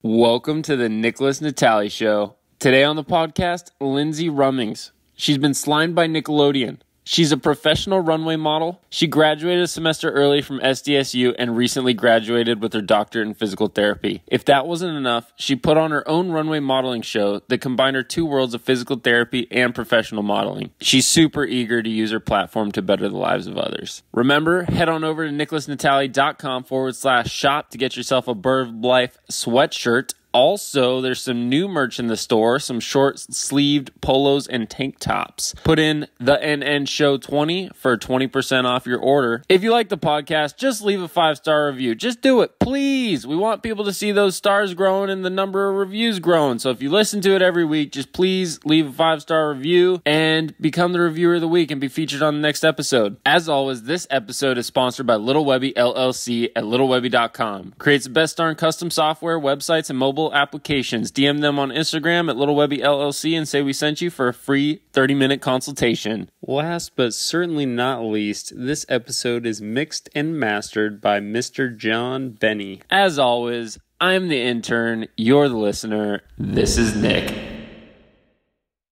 Welcome to the Nickolas Natali Show. Today on the podcast, Lindsey Rummings. She's been slimed by Nickelodeon. She's a professional runway model. She graduated a semester early from SDSU and recently graduated with her doctorate in physical therapy. If that wasn't enough, she put on her own runway modeling show that combined her two worlds of physical therapy and professional modeling. She's super eager to use her platform to better the lives of others. Remember, head on over to nickolasnatali.com/shop to get yourself a Bird of Life sweatshirt. Also, there's some new merch in the store, some short-sleeved polos and tank tops. Put in the NN Show 20 for 20% off your order. If you like the podcast, just leave a 5-star review. Just do it, please. We want people to see those stars growing and the number of reviews growing. So if you listen to it every week, just please leave a 5-star review and become the reviewer of the week and be featured on the next episode. As always, this episode is sponsored by Little Webby LLC at littlewebby.com. Creates the best darn custom software, websites, and mobile applications. DM them on Instagram at Little Webby LLC and say we sent you for a free 30-minute consultation. Last but certainly not least, this episode is mixed and mastered by Mr. John Benny. As always, I'm the intern, you're the listener. This is Nick.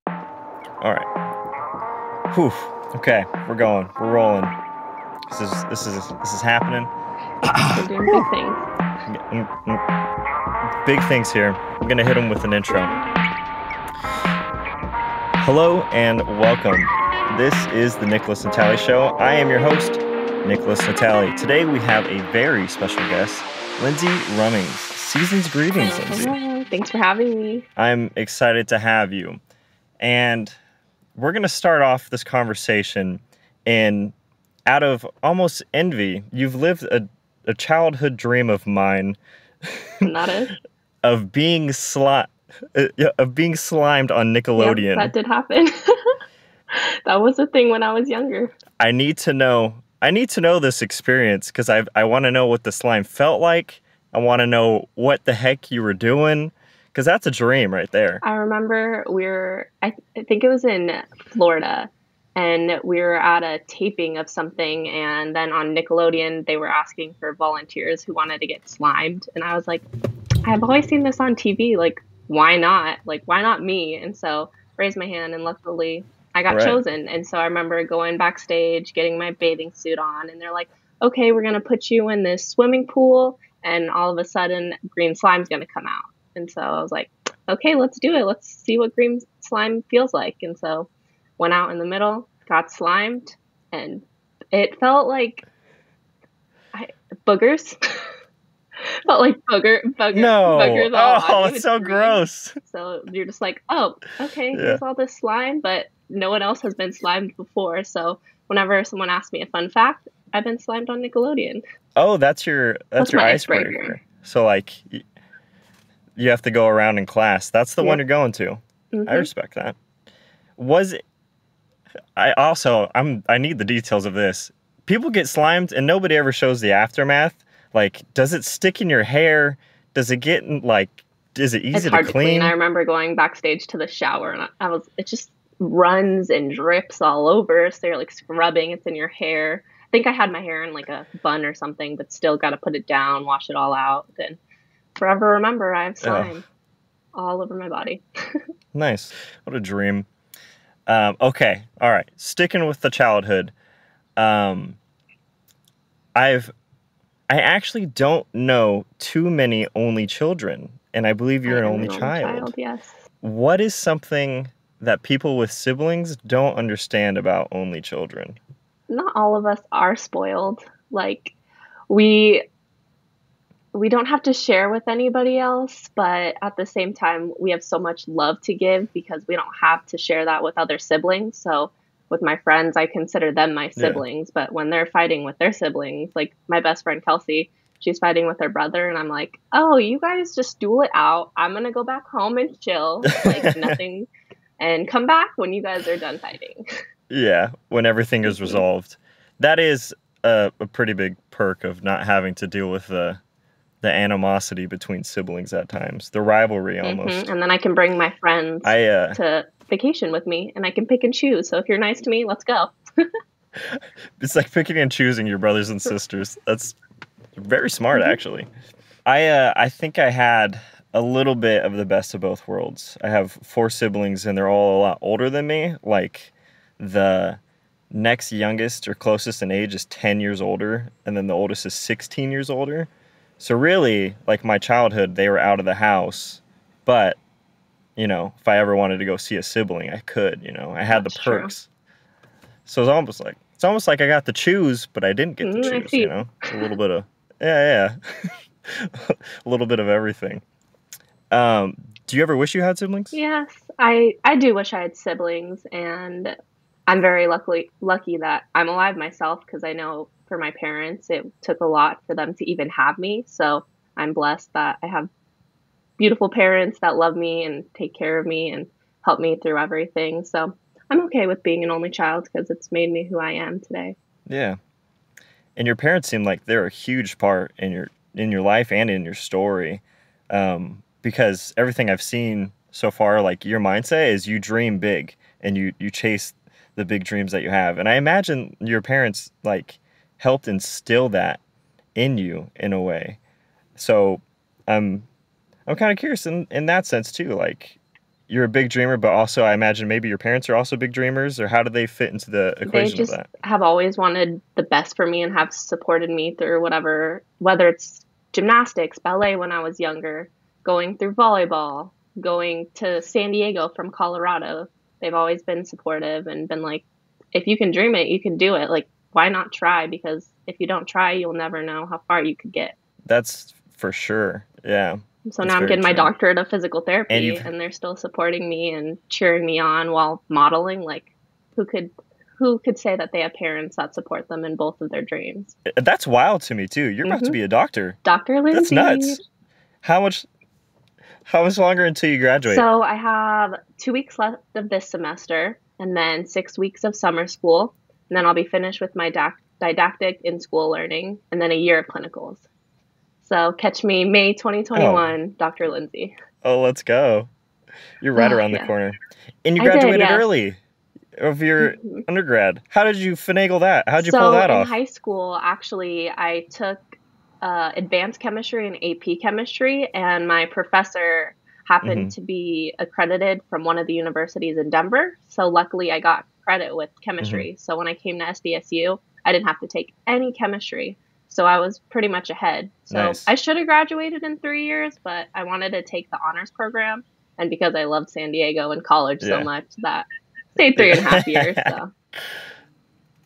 All right. Whew. Okay, we're going. We're rolling. This is happening. We're doing big things. Big things here. I'm going to hit them with an intro. Hello and welcome. This is the Nickolas Natali Show. I am your host, Nickolas Natali. Today we have a very special guest, Lindsey Rummings. Season's greetings, Lindsey. Hello. Thanks for having me. I'm excited to have you. And we're going to start off this conversation out of almost envy. You've lived a childhood dream of mine. Not it. of being slimed on Nickelodeon. Yep, that did happen. That was a thing when I was younger. I need to know this experience because I want to know what the slime felt like. I want to know what the heck you were doing because that's a dream right there. I remember I think it was in Florida, and we were at a taping of something, and then on Nickelodeon they were asking for volunteers who wanted to get slimed, and I was like, I've always seen this on TV, like why not? Like why not me? And so raised my hand, and luckily I got chosen. And so I remember going backstage, getting my bathing suit on, and they're like, okay, we're gonna put you in this swimming pool, and all of a sudden green slime's gonna come out. And so I was like, okay, let's do it. Let's see what green slime feels like. And so went out in the middle, got slimed, and it felt like boogers. Felt like boogers. Oh, it's so gross. So you're just like, oh, okay, here's all this slime, but no one else has been slimed before. So whenever someone asks me a fun fact, I've been slimed on Nickelodeon. Oh, that's your icebreaker. So like, you have to go around in class. That's the one you're going to. Mm-hmm. I respect that. I need the details of this. People get slimed and nobody ever shows the aftermath. Like, does it stick in your hair? Does it get is it easy to clean? I remember going backstage to the shower, and it just runs and drips all over. So you're like scrubbing, it's in your hair. I think I had my hair in like a bun or something, but still got to put it down, wash it all out. Then forever remember, I have slime all over my body. Nice. What a dream. Okay. All right. Sticking with the childhood. I actually don't know too many only children, and I believe you're an only child. Yes. What is something that people with siblings don't understand about only children? Not all of us are spoiled. Like, we don't have to share with anybody else, but at the same time, we have so much love to give because we don't have to share that with other siblings. So with my friends, I consider them my siblings, but when they're fighting with their siblings, like my best friend Kelsey, she's fighting with her brother, and I'm like, oh, you guys just duel it out. I'm going to go back home and chill, like nothing, and come back when you guys are done fighting. Yeah, when everything is resolved. That is a pretty big perk of not having to deal with the animosity between siblings at times, the rivalry almost. Mm-hmm. And then I can bring my friends to vacation with me, and I can pick and choose. So if you're nice to me, let's go. It's like picking and choosing your brothers and sisters. That's very smart, actually. I think I had a little bit of the best of both worlds. I have 4 siblings, and they're all a lot older than me. Like, the next youngest or closest in age is 10 years older, and then the oldest is 16 years older. So really, like, my childhood, they were out of the house, but, you know, if I ever wanted to go see a sibling, I could, you know. I had That's the perks. So it's almost like I got to choose, but I didn't get to choose, you know. A little bit of a little bit of everything. Do you ever wish you had siblings? Yes, I do wish I had siblings, and I'm very lucky that I'm alive myself, because I know for my parents it took a lot for them to even have me. So I'm blessed that I have beautiful parents that love me and take care of me and help me through everything. So I'm okay with being an only child because it's made me who I am today. Yeah. And your parents seem like they're a huge part in your life and in your story. Because everything I've seen so far, like, your mindset is you dream big and you chase the big dreams that you have. And I imagine your parents, like, helped instill that in you in a way. So I'm kind of curious in that sense too. Like, you're a big dreamer, but also I imagine maybe your parents are also big dreamers, or how do they fit into the equation of that? They just have always wanted the best for me and have supported me through whatever, whether it's gymnastics, ballet when I was younger, going through volleyball, going to San Diego from Colorado. They've always been supportive and been like, if you can dream it, you can do it. Like, why not try? Because if you don't try, you'll never know how far you could get. That's for sure. Yeah. So now I'm getting my doctorate of physical therapy, and they're still supporting me and cheering me on while modeling. Like, who could say that they have parents that support them in both of their dreams? That's wild to me too. You're about to be a doctor. Dr. Lindseys. That's nuts. How much longer until you graduate? So I have 2 weeks left of this semester, and then 6 weeks of summer school, and then I'll be finished with my didactic in-school learning, and then a year of clinicals. So catch me May 2021, Dr. Lindsey. Oh, let's go. You're right around the corner. And you graduated early of your undergrad. How did you finagle that? How did you pull that off? In high school, actually, I took advanced chemistry and AP chemistry, and my professor happened to be accredited from one of the universities in Denver. So luckily, I got credit with chemistry. So when I came to SDSU, I didn't have to take any chemistry. So I was pretty much ahead. So I should have graduated in 3 years, but I wanted to take the honors program. And because I loved San Diego and college so much, that stayed 3.5 years. So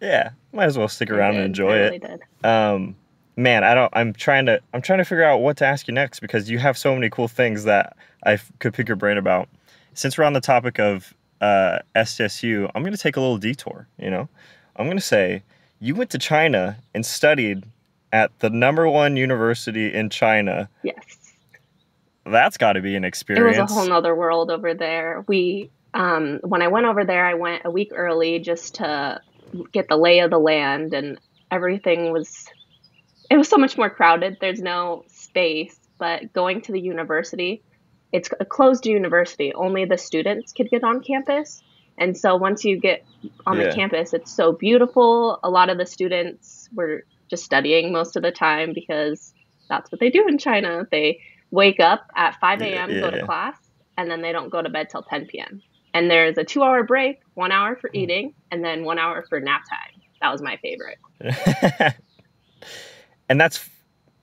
yeah, might as well stick around and enjoy it. Really did. Man, I'm trying to figure out what to ask you next, because you have so many cool things that I could pick your brain about. Since we're on the topic of SDSU, I'm going to take a little detour, you know. I'm going to say you went to China and studied at the #1 university in China. Yes. That's got to be an experience. It was a whole nother world over there. When I went over there, I went a week early just to get the lay of the land, and everything was so much more crowded. There's no space, but going to the university, it's a closed university. Only the students could get on campus. And so once you get on the campus, it's so beautiful. A lot of the students were just studying most of the time because that's what they do in China. They wake up at 5 a.m., go to class, and then they don't go to bed till 10 p.m. And there's a 2-hour break, 1 hour for eating, and then 1 hour for nap time. That was my favorite. And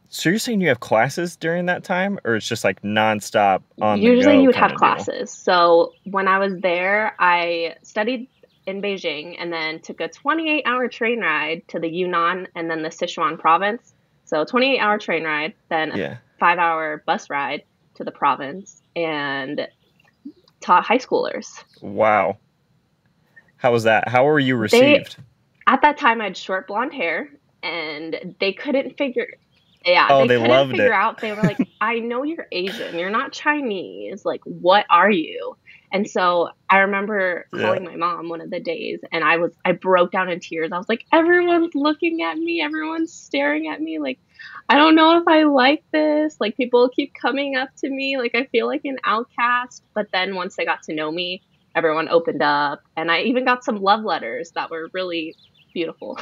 so you're saying you have classes during that time, or it's just like nonstop on the go? Usually you would have classes. So when I was there, I studied in Beijing and then took a 28-hour train ride to the Yunnan and then the Sichuan province. So 28-hour train ride, then a 5-hour bus ride to the province, and taught high schoolers. Wow. How was that? How were you received? At that time, I had short blonde hair, and they couldn't figure they couldn't figure out. They were like, I know you're Asian. You're not Chinese. Like, what are you? And so I remember calling my mom one of the days, and I broke down in tears. I was like, everyone's looking at me. Everyone's staring at me. Like, I don't know if I like this. Like, people keep coming up to me. Like, I feel like an outcast. But then once they got to know me, everyone opened up. And I even got some love letters that were really beautiful.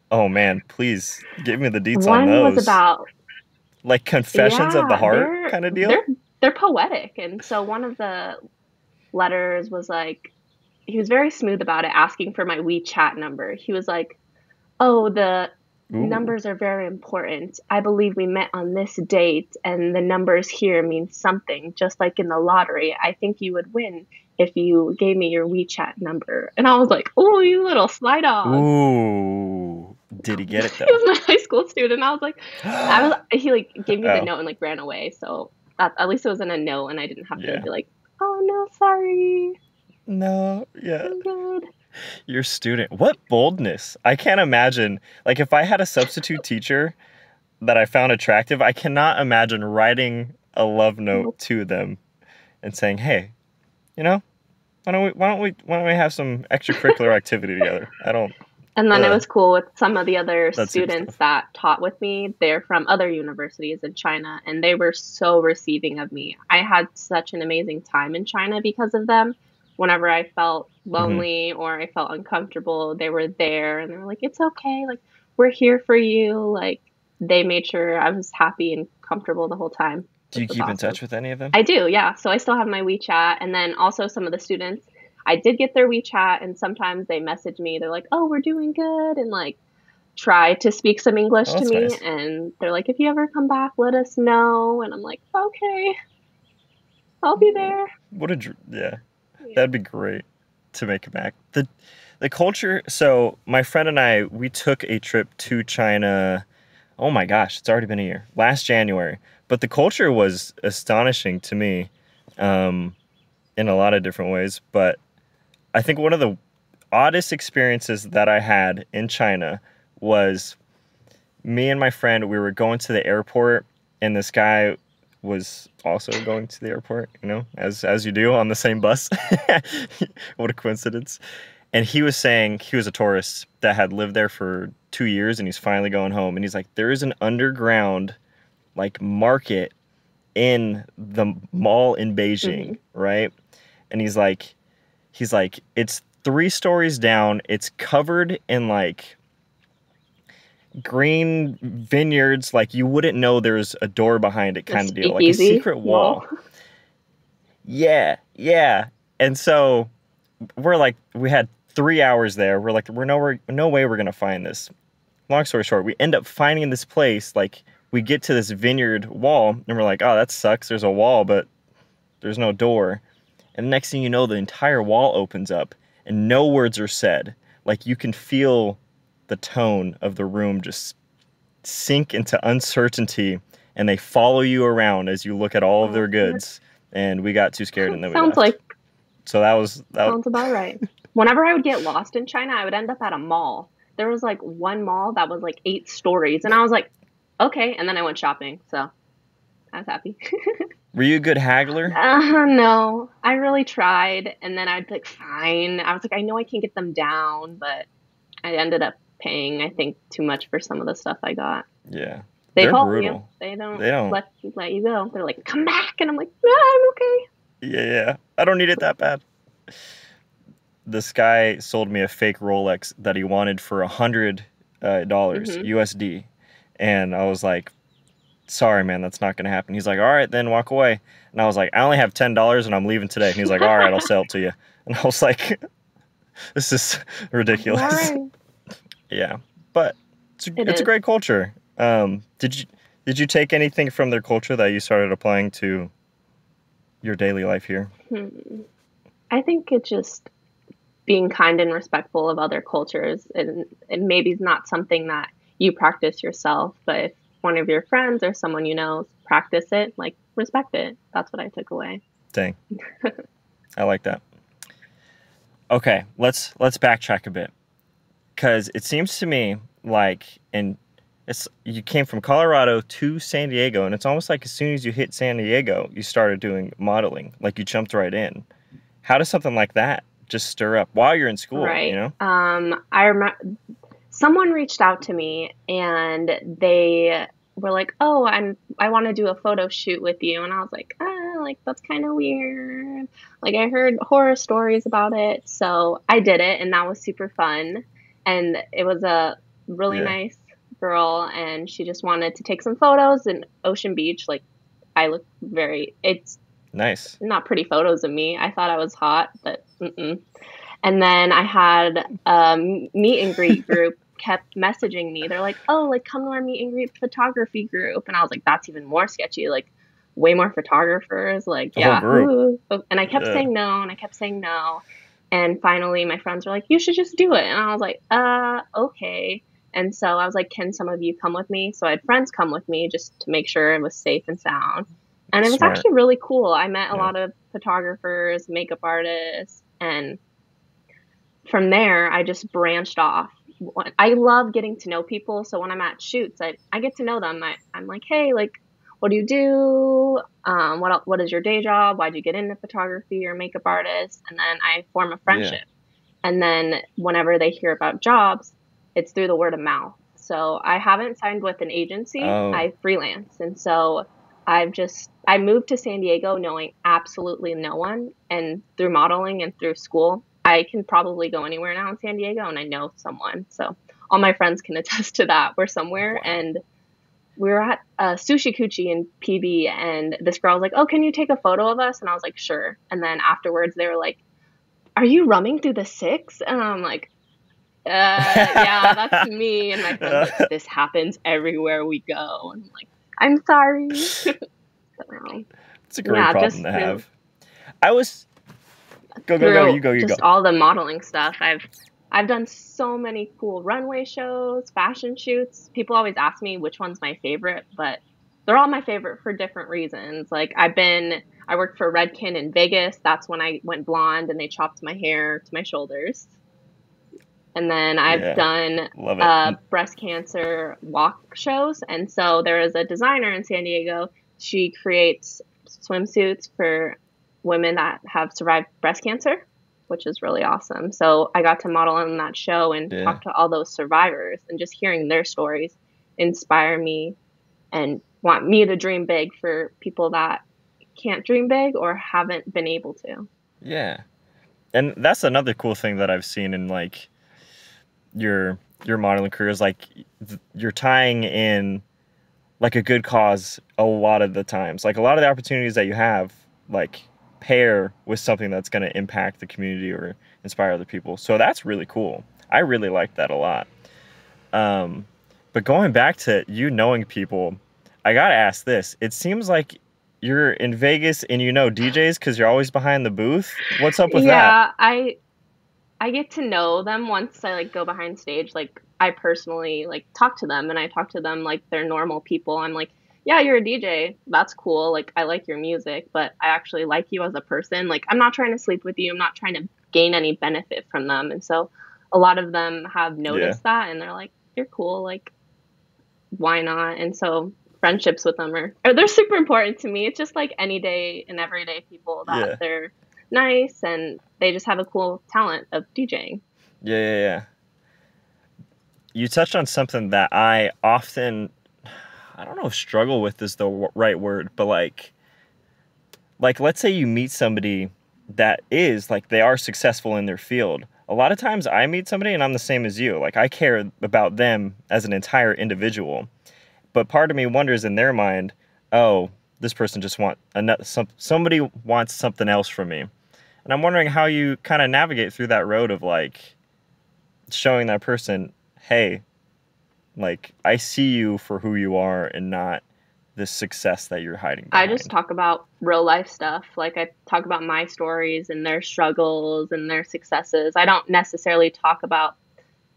Oh, man, please give me the deets on those. One was about... like confessions of the heart kind of deal? they're poetic. And so one of the letters was like, he was very smooth about it, asking for my WeChat number. He was like, "Oh, the Ooh. numbers are very important. I believe we met on this date, and the numbers here mean something, just like in the lottery. I think you would win if you gave me your WeChat number." And I was like, "Oh, you little sly dog." Ooh. Did he get it He though? was my high school student. I was like, he like gave me the Oh, note and like ran away. So at least it was in a note, and I didn't have to yeah. be like, "Oh no, sorry, No, yeah. I'm good." Your student. What boldness. I can't imagine. Like, if I had a substitute teacher that I found attractive, I cannot imagine writing a love note Nope. to them and saying, "Hey, you know, why don't we have some extracurricular activity together?" I don't. And then it Ugh, was cool with some of the other that seems students tough. that taught with me. They're from other universities in China, and they were so receiving of me. I had such an amazing time in China because of them. Whenever I felt Hmm. lonely or I felt uncomfortable, they were there and they were like, "It's okay. Like, we're here for you." Like, they made sure I was happy and comfortable the whole time, Do which you was keep in awesome. touch with any of them? I do, yeah. So I still have my WeChat, and then also some of the students, I did get their WeChat, and sometimes they message me. They're like, "Oh, we're doing good," and like try to speak some Oh, English to that's me. nice. And they're like, "If you ever come back, let us know." And I'm like, "Okay, I'll be there." Yeah, Yeah. that'd be great to make it back. The culture. So my friend and I, we took a trip to China. Oh my gosh, it's already been a year. Last January, but the culture was astonishing to me, um, in a lot of different ways. But I think one of the oddest experiences that I had in China was me and my friend. We were going to the airport, and this guy was also going to the airport. You know, as you do on the same bus. What a coincidence! And he was saying he was a tourist that had lived there for 2 years, and he's finally going home. And he's like, there is an underground like market in the mall in Beijing, Hmm. right? And he's like, it's 3 stories down. It's covered in like green vineyards. Like you wouldn't know there's a door behind it, The kind of deal, like a speakeasy secret mall. wall. Yeah, yeah. And so we're like, we had 3 hours there. We're like, no way we're gonna find this. Long story short, we end up finding this place. Like, we get to this vineyard wall, and we're like, oh, that sucks. There's a wall, but there's no door. And the next thing you know, the entire wall opens up, and no words are said. Like, you can feel the tone of the room just sink into uncertainty, and they follow you around as you look at all of Oh, their goods. And we got too scared, and then we sounds left. like So that was that. sounds about right. Whenever I would get lost in China, I would end up at a mall. There was like one mall that was like 8 stories, and I was like, "Okay." And then I went shopping, so I was happy. Were you a good haggler? No, I really tried, and then I'd be like, fine. I was like, I know I can get them down, but I ended up paying, I think, too much for some of the stuff I got. Yeah, They they're follow you. brutal. They don't They don't. let you go. They're like, come back, and I'm like, I'm okay. Yeah, I don't need it that bad. This guy sold me a fake Rolex that he wanted for $100 Hmm. USD, and I was like, "Sorry, man, that's not gonna happen." He's like, "All right, then walk away." And I was like, "I only have $10, and I'm leaving today." And he's like, "All right, I'll sell it to you." And I was like, "This is All ridiculous." right. Yeah, but It it's a is. great culture. Did you take anything from their culture that you started applying to your daily life here? Hmm. I think it's just being kind and respectful of other cultures, and it maybe is not something that you practice yourself, but if one of your friends or someone you know practice it, like respect it. That's what I took away. Dang, I like that. Okay, let's backtrack a bit, because it seems to me like it's you came from Colorado to San Diego, and it's almost like as soon as you hit San Diego, you started doing modeling, like you jumped right in. How does something like that just stir up while you're in school, you Right. know? I remember someone reached out to me and they were like, "Oh, I want to do a photo shoot with you." And I was like, like that's kind of weird. Like I heard horror stories about it, so I did it and that was super fun. And it was a really Yeah. nice girl and she just wanted to take some photos in Ocean Beach, like I look it's Nice. not pretty photos of me. I thought I was hot, but mm-mm. And then I had a meet and greet group kept messaging me. They're like, oh, like come to our meet and greet photography group. And I was like, that's even more sketchy. Like way more photographers. Like, The whole yeah. group. Ooh. And I kept Yeah. saying no, and I kept saying no. And finally my friends were like, you should just do it. And I was like, okay. And so I was like, can some of you come with me? So I had friends come with me just to make sure it was safe and sound. And it was Smart. actually really cool. I met a Yeah. lot of photographers, makeup artists, and from there, I just branched off. I love getting to know people. So when I'm at shoots, I get to know them. I'm like, hey, like, what do you do? What is your day job? Why'd you get into photography or makeup artist? And then I form a friendship. And then whenever they hear about jobs, it's through the word of mouth. So I haven't signed with an agency. Oh. I freelance. And so I moved to San Diego knowing absolutely no one. And through modeling and through school, I can probably go anywhere now in San Diego and I know someone. So all my friends can attest to that. We're somewhere. Wow. And we were at Sushi Coochie in PB, and this girl was like, oh, can you take a photo of us? And I was like, sure. And then afterwards they were like, are you rumming through the 6? And I'm like, yeah, that's me. And my friend's like, this happens everywhere we go. And I'm like, I'm sorry. So, It's a great problem to have. I was go. You go. Just all the modeling stuff. I've done so many cool runway shows, fashion shoots. People always ask me which one's my favorite, but they're all my favorite for different reasons. Like I worked for Redken in Vegas. That's when I went blonde and they chopped my hair to my shoulders. And then I've done breast cancer walk shows. And so there is a designer in San Diego. She creates swimsuits for women that have survived breast cancer, which is really awesome. So I got to model on that show and talk to all those survivors, and just hearing their stories inspire me and want me to dream big for people that can't dream big or haven't been able to. Yeah. And that's another cool thing that I've seen in like your modeling career is like you're tying in like a good cause a lot of the times. Like a lot of the opportunities that you have like pair with something that's going to impact the community or inspire other people. So that's really cool. I really like that a lot. But going back to you knowing people, I got to ask this. It seems like you're in Vegas and you know DJs because you're always behind the booth. What's up with that? Yeah, I get to know them once I like go behind stage. Like I personally like talk to them, and I talk to them like they're normal people. I'm like, yeah, you're a DJ. That's cool. Like I like your music, but I actually like you as a person. Like I'm not trying to sleep with you. I'm not trying to gain any benefit from them. And so a lot of them have noticed that, and they're like, you're cool. Like why not? And so friendships with them they're super important to me. It's just like any day and everyday people that they're nice and they just have a cool talent of DJing. Yeah. You touched on something that I often, I don't know if struggle with is the right word, but like let's say you meet somebody that is like they are successful in their field. A lot of times I meet somebody and I'm the same as you. Like I care about them as an entire individual. But part of me wonders in their mind, oh, this person just somebody wants something else from me. And I'm wondering how you kind of navigate through that road of like showing that person, hey, like I see you for who you are and not this success that you're hiding behind. I just talk about real life stuff. Like I talk about my stories and their struggles and their successes. I don't necessarily talk about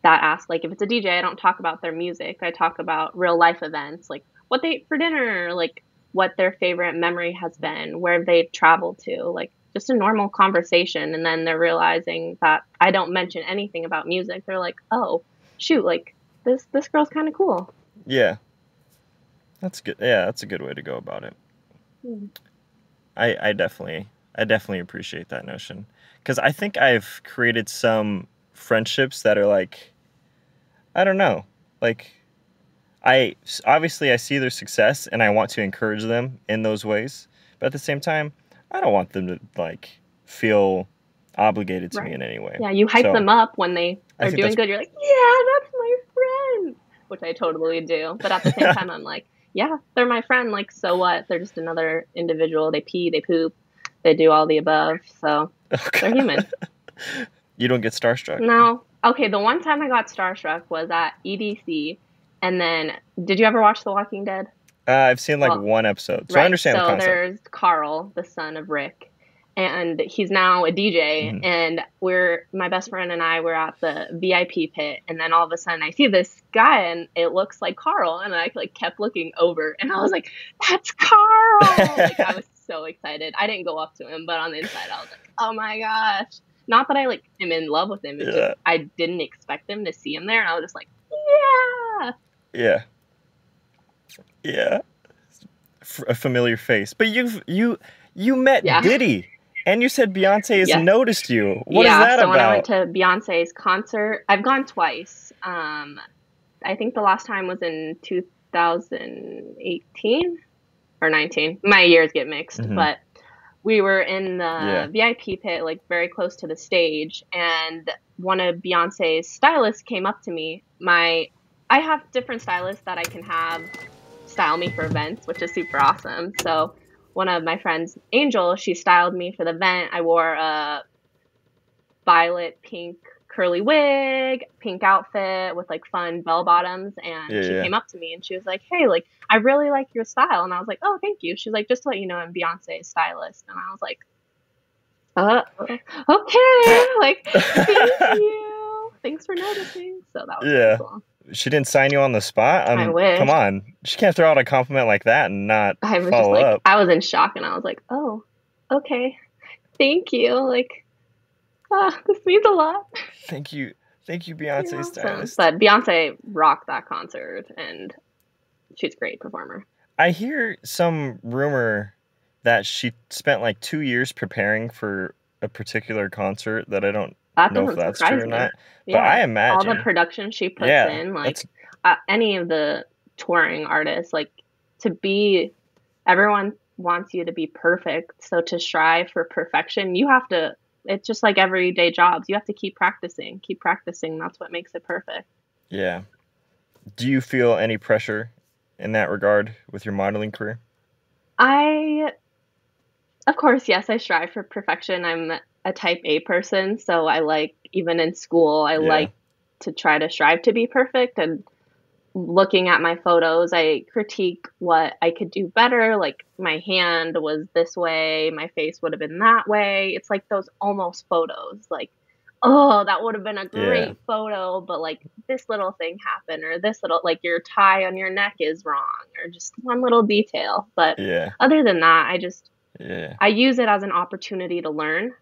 that like if it's a DJ, I don't talk about their music. I talk about real life events, like what they ate for dinner, like what their favorite memory has been, where they traveled to, like just a normal conversation. And then they're realizing that I don't mention anything about music. They're like, oh, shoot, like this girl's kind of cool. Yeah. That's good. Yeah, that's a good way to go about it. I definitely appreciate that notion. Because I think I've created some friendships that are like, I don't know, like I see their success and I want to encourage them in those ways, but at the same time I don't want them to like feel obligated to me in any way. Yeah, you hype them up when they are doing good. You're like, yeah, that's my friend, which I totally do. But at the same time I'm like, yeah, they're my friend. Like, so what? They're just another individual. They pee, they poop, they do all the above. So they're human. You don't get starstruck? No. Okay, the one time I got starstruck was at EDC. And then, did you ever watch The Walking Dead? I've seen like one episode, so I understand the concept. So there's Carl, the son of Rick, and he's now a DJ. And my best friend and I were at the VIP pit, and then all of a sudden I see this guy, and it looks like Carl, and I like kept looking over, and I was like, "That's Carl!" Like, I was so excited. I didn't go up to him, but on the inside, I was like, "Oh my gosh!" Not that I like am in love with him. It's just I didn't expect him to see him there, and I was just like, "Yeah." Yeah. Yeah, a familiar face. But you met Diddy, and you said Beyonce has noticed you. What is that about? When I went to Beyonce's concert, I've gone twice. I think the last time was in 2018 or 19. My years get mixed, but we were in the VIP pit, like very close to the stage, and one of Beyonce's stylists came up to me. I have different stylists that I can have style me for events, which is super awesome. So one of my friends, Angel, she styled me for the event. I wore a violet pink curly wig, pink outfit with like fun bell bottoms, and she came up to me and she was like, "Hey, like I really like your style." And I was like, "Oh, thank you." She's like, "Just to let you know, I'm Beyonce's stylist." And I was like, okay, like thank you, thanks for noticing. So that was really cool. She didn't sign you on the spot? I wish. Come on. She can't throw out a compliment like that and not follow up. I was in shock, and I was like, "Oh, okay. Thank you." Like, this means a lot. Thank you, Beyonce stylist. But Beyonce rocked that concert, and she's a great performer. I hear some rumor that she spent like 2 years preparing for a particular concert that I don't know if that's true or not. But I imagine all the production she puts in, like any of the touring artists, like everyone wants you to be perfect. So to strive for perfection, you have to, it's just like everyday jobs. You have to keep practicing. That's what makes it perfect. Yeah. Do you feel any pressure in that regard with your modeling career? Of course, yes, I strive for perfection. I'm a type A person, so I like, even in school, I like to try to strive to be perfect. And looking at my photos, I critique what I could do better. Like, my hand was this way, my face would have been that way. It's like those almost photos, like, oh, that would have been a great photo, but like this little thing happened, or this little, like your tie on your neck is wrong, or just one little detail. But other than that, I use it as an opportunity to learn.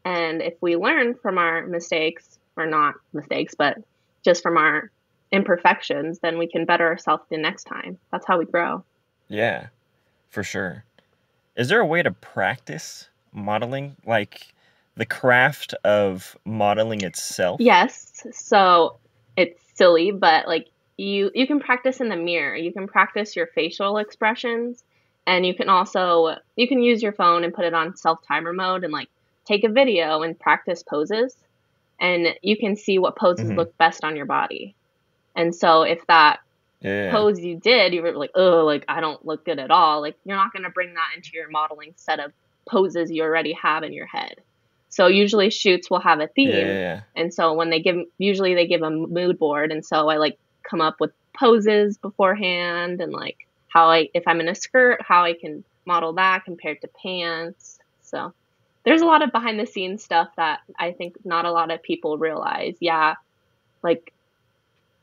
And if we learn from our mistakes, or not mistakes, but just from our imperfections, then we can better ourselves the next time. That's how we grow. Yeah, for sure. Is there a way to practice modeling, like the craft of modeling itself? Yes. So it's silly, but like you can practice in the mirror. You can practice your facial expressions, and you can use your phone and put it on self-timer mode and like take a video and practice poses, and you can see what poses look best on your body. And so if that pose you did, you were like, oh, like I don't look good at all, like you're not going to bring that into your modeling set of poses you already have in your head. So usually shoots will have a theme. And so when they give a mood board, and so I like come up with poses beforehand, and like if I'm in a skirt, how I can model that compared to pants. So there's a lot of behind the scenes stuff that I think not a lot of people realize. Yeah, like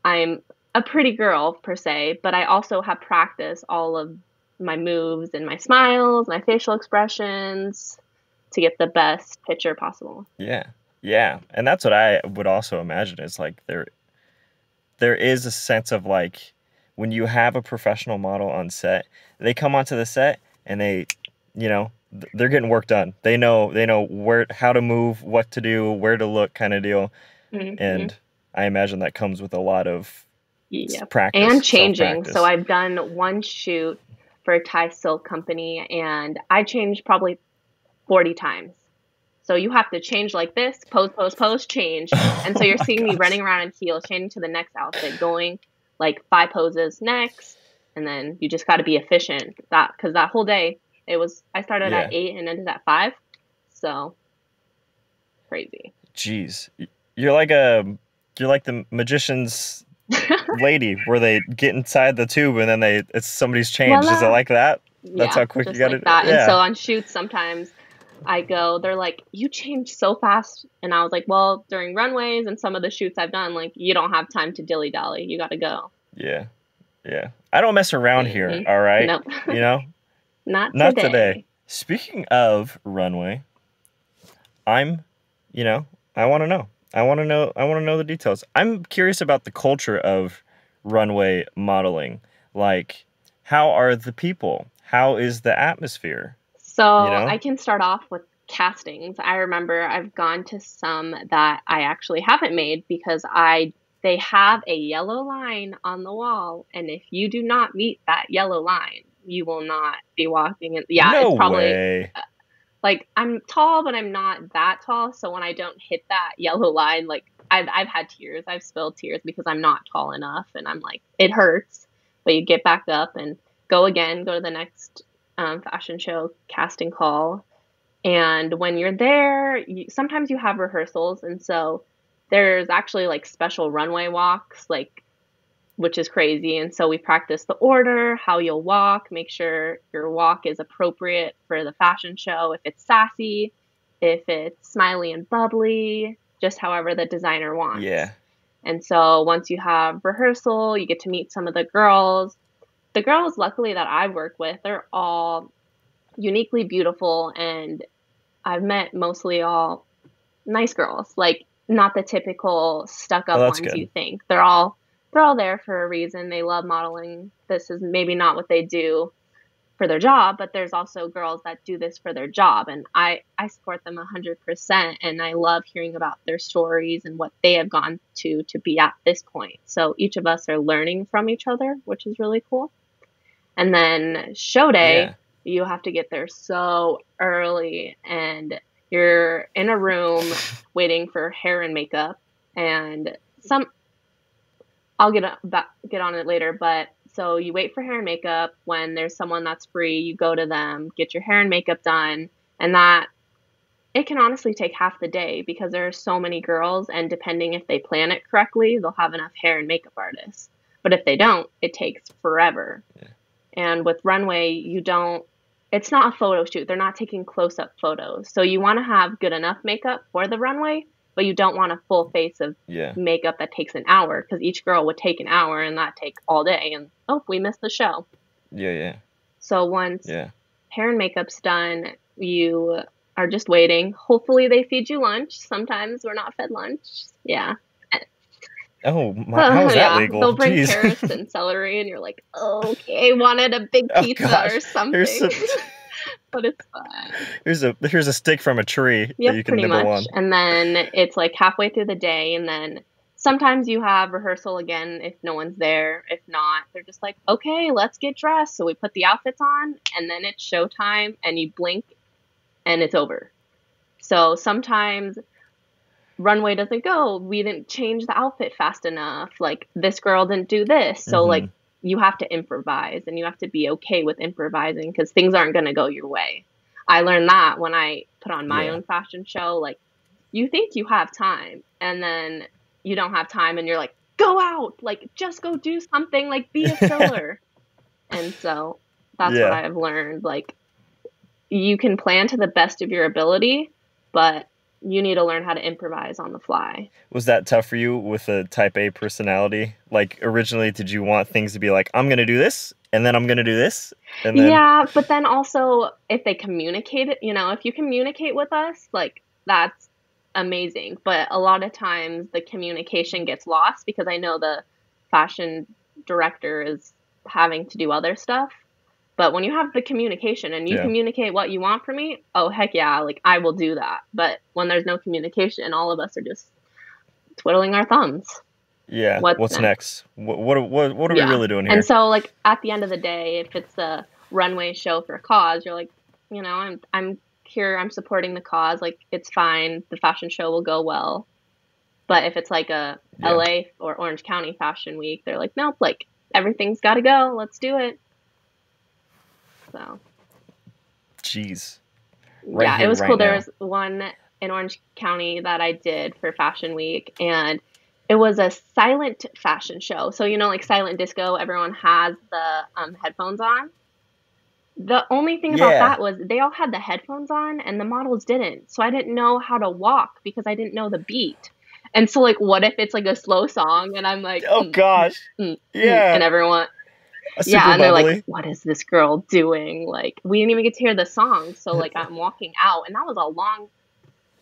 I'm a pretty girl per se, but I also have practiced all of my moves and my smiles, my facial expressions to get the best picture possible. Yeah. And that's what I would also imagine is like there is a sense of like when you have a professional model on set, they come onto the set and they're getting work done. They know how to move, what to do, where to look, kind of deal. And I imagine that comes with a lot of practice and changing. So I've done one shoot for a Thai silk company, and I changed probably 40 times. So you have to change like this, pose, change. And so you're seeing me running around in heels, changing to the next outfit, going like 5 poses next, and then you just got to be efficient. Because that whole day, I started at 8 and ended at 5, so crazy. Jeez, you're like the magician's lady where they get inside the tube and then it's somebody's changed. Is it like that? That's how quick you got to do it. And so on shoots, sometimes they're like, you changed so fast. And I was like, well, during runways and some of the shoots I've done, like, you don't have time to dilly dally. You got to go. Yeah. Yeah. I don't mess around here. All right. Nope. You know, not today. Speaking of runway, I want to know. I want to know the details. I'm curious about the culture of runway modeling. Like, how are the people? How is the atmosphere? So I can start off with castings. I remember I've gone to some that I actually haven't made because they have a yellow line on the wall, and if you do not meet that yellow line, you will not be walking in. Yeah, no it's probably way. Like, I'm tall, but I'm not that tall. So when I don't hit that yellow line, like, I've had tears. I've spilled tears because I'm not tall enough, and I'm like, it hurts. But you get back up and go again, go to the next fashion show casting call. And when you're there, sometimes you have rehearsals. And so there's actually like special runway walks, like, which is crazy. And so we practice the order, how you'll walk, make sure your walk is appropriate for the fashion show. If it's sassy, if it's smiley and bubbly, just however the designer wants. Yeah. And so once you have rehearsal, you get to meet some of the girls. The girls, luckily, that I work with, they're all uniquely beautiful, and I've met mostly all nice girls, like not the typical stuck-up ones good. you think. They're all there for a reason. They love modeling. This is maybe not what they do for their job, but there's also girls that do this for their job, and I support them 100%, and I love hearing about their stories and what they have gone to be at this point. So each of us are learning from each other, which is really cool. And then show day, you have to get there so early, and you're in a room waiting for hair and makeup, and I'll get on it later, but so you wait for hair and makeup. When there's someone that's free, you go to them, get your hair and makeup done, and it can honestly take half the day because there are so many girls, and depending if they plan it correctly, they'll have enough hair and makeup artists. But if they don't, it takes forever. Yeah. And with runway, it's not a photo shoot. They're not taking close-up photos. So you want to have good enough makeup for the runway, but you don't want a full face of makeup that takes an hour, because each girl would take an hour and that take all day. And, we missed the show. Yeah. So once hair and makeup's done, you are just waiting. Hopefully they feed you lunch. Sometimes we're not fed lunch. Yeah. Oh, how is that legal? They'll bring carrots and celery, and you're like, okay, wanted a big pizza or something. But it's fine. Here's a stick from a tree that you can nibble on. And then it's like halfway through the day, and then sometimes you have rehearsal again if no one's there. If not, they're just like, okay, let's get dressed. So we put the outfits on, and then it's showtime, and you blink, and it's over. So sometimes runway doesn't go. We didn't change the outfit fast enough. Like, this girl didn't do this. So like, you have to improvise, and you have to be okay with improvising because things aren't going to go your way. I learned that when I put on my own fashion show. Like, you think you have time, and then you don't have time, and you're like, go out, like, just go do something, like, be a filler. And so that's what I've learned. Like, you can plan to the best of your ability, but you need to learn how to improvise on the fly. Was that tough for you with a type A personality? Like, originally, did you want things to be like, I'm going to do this, and then I'm going to do this? And then... Yeah, but then also, if they communicate it, if you communicate with us, like, that's amazing. But a lot of times, the communication gets lost because I know the fashion director is having to do other stuff. But when you have the communication and you communicate what you want from me, oh, heck yeah, like, I will do that. But when there's no communication, all of us are just twiddling our thumbs. Yeah. What's next? What are we really doing here? And so, like, at the end of the day, if it's a runway show for a cause, you're like, I'm here, I'm supporting the cause. Like, it's fine. The fashion show will go well. But if it's like a LA or Orange County Fashion Week, they're like, nope, like, everything's got to go. Let's do it. So. Jeez. Yeah, it was cool. There was one in Orange County that I did for Fashion Week, and it was a silent fashion show. So, like silent disco, everyone has the headphones on. The only thing about that was they all had the headphones on and the models didn't. So I didn't know how to walk because I didn't know the beat. And so, like, what if it's like a slow song and I'm like, oh gosh, yeah, and everyone, and they're like, what is this girl doing? Like, we didn't even get to hear the song. So, like, I'm walking out, and that was a long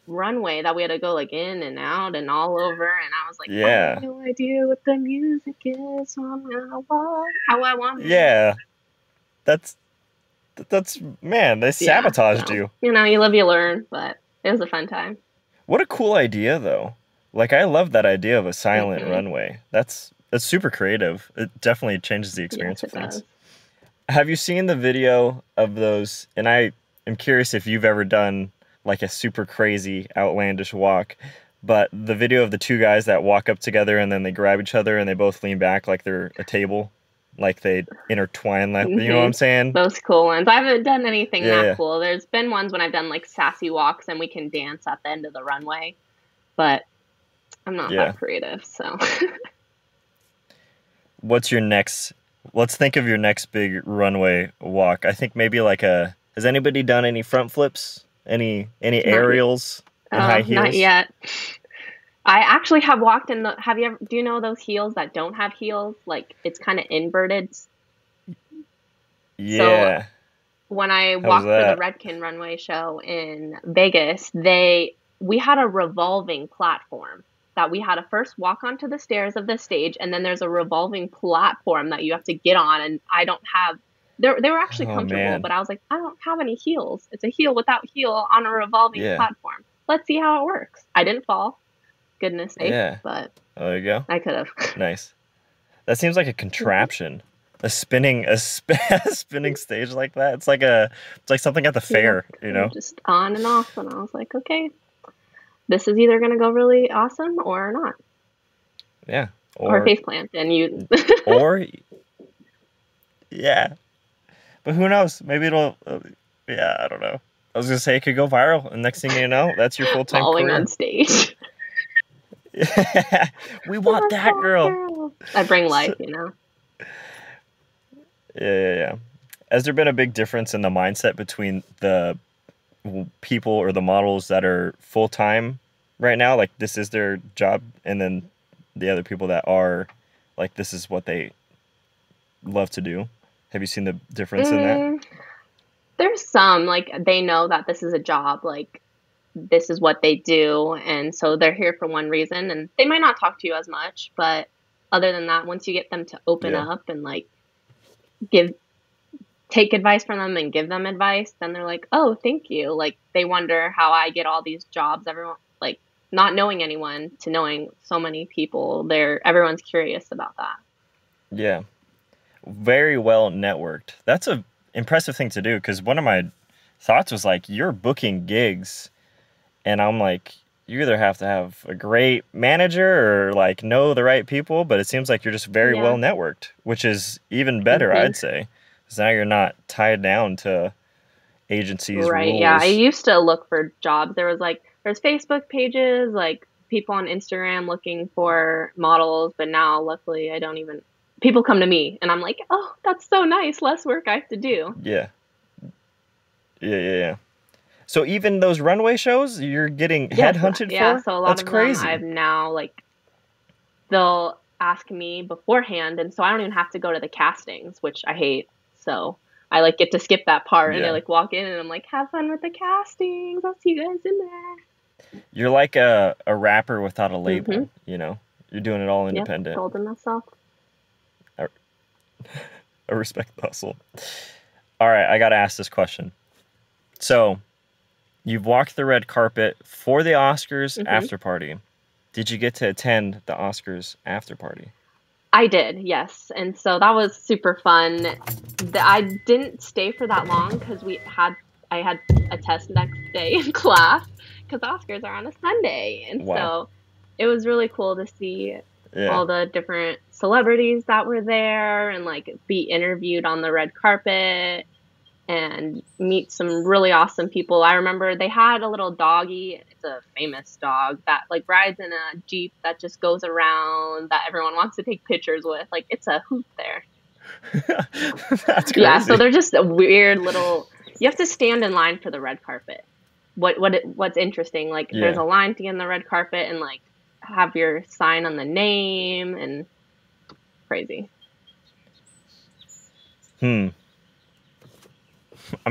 runway that we had to go like in and out and all over. And I was like, I have no idea what the music is, so I'm gonna walk how I want. Yeah, that's man, they sabotaged you. You live, you learn, but it was a fun time. What a cool idea, though. Like, I love that idea of a silent runway. That's super creative. It definitely changes the experience of things. Does. Have you seen the video of those? And I am curious if you've ever done like a super crazy, outlandish walk, but the video of the two guys that walk up together and then they grab each other and they both lean back like they're a table, like they intertwine. You know what I'm saying? Those cool ones. I haven't done anything that cool. There's been ones when I've done like sassy walks and we can dance at the end of the runway, but I'm not that creative, so. What's your next? Let's think of your next big runway walk. I think maybe like has anybody done any front flips? Any aerials in high heels? Not yet. I actually have walked in do you know those heels that don't have heels? Like, it's kind of inverted. Yeah. So when I walked for the Redken runway show in Vegas, we had a revolving platform that we had to first walk onto the stairs of the stage, and then there's a revolving platform that you have to get on, and I don't have they were actually comfortable, but I was like, I don't have any heels. It's a heel without heel on a revolving platform. Let's see how it works. I didn't fall. Goodness sake, but there you go. I could have. Nice. That seems like a contraption. A spinning stage like that. It's like something at the fair, Just on and off, and I was like, okay, this is either gonna go really awesome or not. Yeah. Or face plant, and you. Or. Yeah. But who knows? Maybe it'll. I don't know. I was gonna say it could go viral, and next thing you know, that's your full-time falling career. On stage. We want that girl. I bring life, Yeah. Has there been a big difference in the mindset between the people or the models that are full-time right now, like this is their job, and then the other people that are like this is what they love to do? Have you seen the difference in that? There's some, like, they know that this is a job, like this is what they do, and so they're here for one reason, and they might not talk to you as much, but other than that, once you get them to open up and like take advice from them and give them advice, then they're like, oh, thank you. Like, they wonder how I get all these jobs. Everyone, like, not knowing anyone to knowing so many people, everyone's curious about that. Yeah. Very well networked. That's a impressive thing to do, because one of my thoughts was like, you're booking gigs, and I'm like, you either have to have a great manager or like know the right people, but it seems like you're just very well networked, which is even better, I'd say, because now you're not tied down to agencies. Right. Rules. Yeah. I used to look for jobs. There's Facebook pages, like people on Instagram looking for models, but now luckily people come to me, and I'm like, oh, that's so nice. Less work I have to do. Yeah. So even those runway shows, you're getting headhunted for? Yeah, so a lot That's of crazy. them I've now, like, they'll ask me beforehand, and so I don't even have to go to the castings, which I hate. So I, like, get to skip that part, and they, like, walk in, and I'm like, have fun with the castings. I'll see you guys in there. You're like a rapper without a label, You're doing it all independent. Yeah, holding myself. I respect the hustle. All right, I got to ask this question. So, you've walked the red carpet for the Oscars after party. Did you get to attend the Oscars after party? I did, yes. And so that was super fun. I didn't stay for that long because I had a test next day in class, because Oscars are on a Sunday. And so it was really cool to see all the different celebrities that were there and like be interviewed on the red carpet and meet some really awesome people. I remember they had a little doggy. It's a famous dog that like rides in a Jeep that just goes around that everyone wants to take pictures with. Like it's a hoot there. That's crazy. Yeah, so they're just a weird little. You have to stand in line for the red carpet. What's interesting? Like there's a line to get on the red carpet and like have your sign on the name and crazy. I'm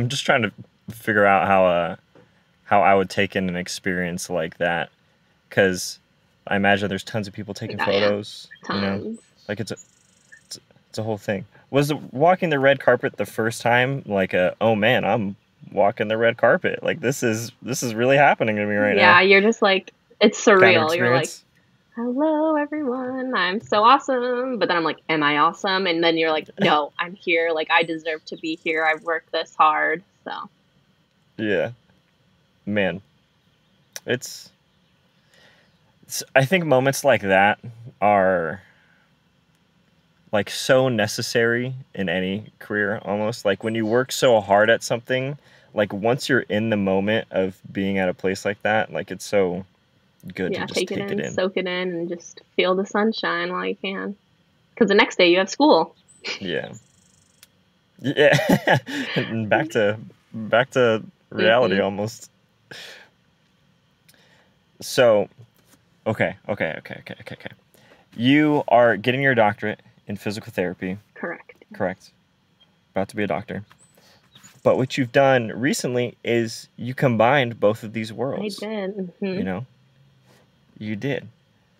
just trying to figure out how I would take in an experience like that, because I imagine there's tons of people taking photos. Tons. You know, like it's a whole thing. Was walking the red carpet the first time like oh man, I'm walking the red carpet, like this is really happening to me right now? Yeah, you're just like, it's surreal. Kind of you're like, hello everyone, I'm so awesome. But then I'm like, am I awesome? And then you're like, no, I'm here. Like I deserve to be here. I've worked this hard. So yeah, man, I think moments like that are like so necessary in any career, almost. Like when you work so hard at something, like once you're in the moment of being at a place like that, like it's so good to just take it in, soak it in, and just feel the sunshine while you can. Because the next day you have school. Yeah. And back to reality almost. So, okay. You are getting your doctorate in physical therapy. Correct. About to be a doctor. But what you've done recently is you combined both of these worlds. I did. Mm-hmm. You know? You did.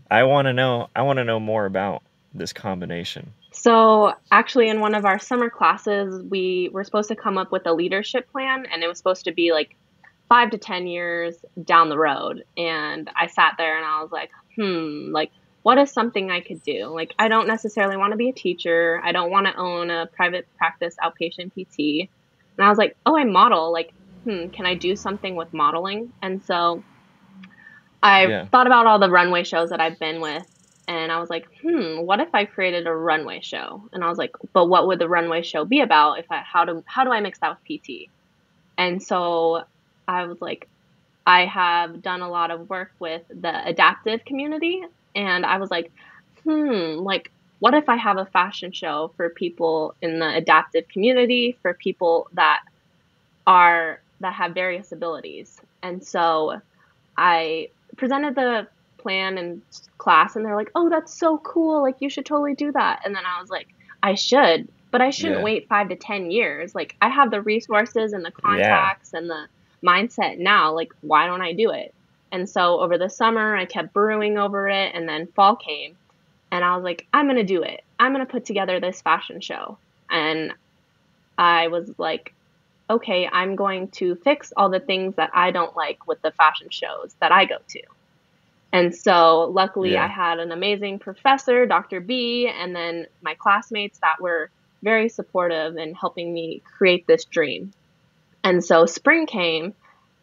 I want to know more about this combination. So actually in one of our summer classes, we were supposed to come up with a leadership plan, and it was supposed to be like 5 to 10 years down the road. And I sat there and I was like, like what is something I could do? Like, I don't necessarily want to be a teacher. I don't want to own a private practice outpatient PT. And I was like, oh, I model. Like, can I do something with modeling? And so I thought about all the runway shows that I've been with. And I was like, what if I created a runway show? And I was like, but what would the runway show be about? How do I mix that with PT? And so I was like, I have done a lot of work with the adaptive community. And I was like, like, what if I have a fashion show for people in the adaptive community, for people that have various abilities? And so I presented the plan in class, and they're like, oh, that's so cool. Like, you should totally do that. And then I was like, I should, but I shouldn't wait 5 to 10 years. Like, I have the resources and the contacts and the mindset now. Like, why don't I do it? And so over the summer, I kept brewing over it, and then fall came, and I was like, I'm going to do it. I'm going to put together this fashion show. And I was like, okay, I'm going to fix all the things that I don't like with the fashion shows that I go to. And so luckily I had an amazing professor, Dr. B, and then my classmates that were very supportive in helping me create this dream. And so spring came,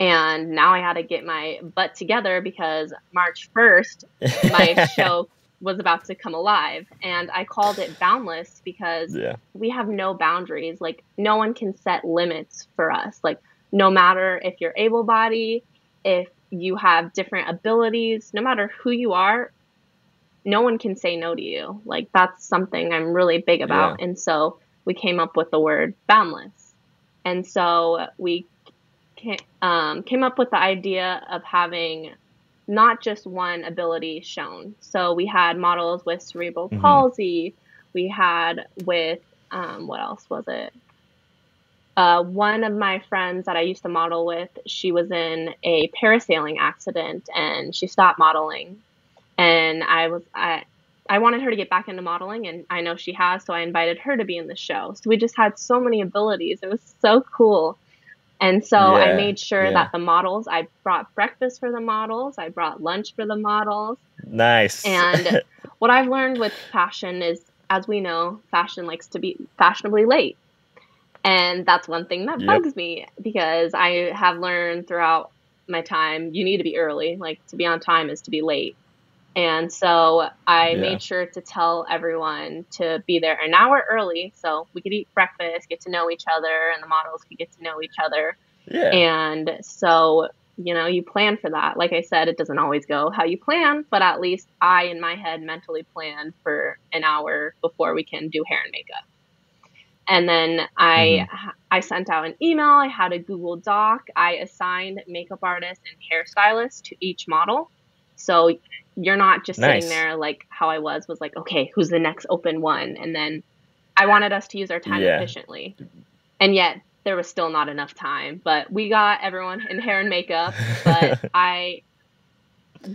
and now I had to get my butt together because March 1st, my show was about to come alive. And I called it Boundless because we have no boundaries. Like, no one can set limits for us. Like, no matter if you're able-bodied, if you have different abilities, no matter who you are, no one can say no to you. Like, that's something I'm really big about. And so we came up with the word boundless. And so we came up with the idea of having not just one ability shown. So we had models with cerebral palsy. We had with, what else was it? One of my friends that I used to model with, she was in a parasailing accident and she stopped modeling. And I wanted her to get back into modeling, and I know she has, so I invited her to be in the show. So we just had so many abilities. It was so cool. And so I made sure that the models, I brought breakfast for the models. I brought lunch for the models. Nice. And what I've learned with fashion is, as we know, fashion likes to be fashionably late. And that's one thing that bugs me, because I have learned throughout my time, you need to be early. Like, to be on time is to be late. And so I Yeah. made sure to tell everyone to be there an hour early so we could eat breakfast, get to know each other, and the models could get to know each other. Yeah. And so, you plan for that. Like I said, it doesn't always go how you plan, but at least I, in my head, mentally planned for an hour before we can do hair and makeup. And then I sent out an email. I had a Google Doc. I assigned makeup artists and hairstylists to each model. So you're not just sitting Nice. there like how I was like, okay, who's the next open one? And then I wanted us to use our time efficiently. And yet there was still not enough time. But we got everyone in hair and makeup. But I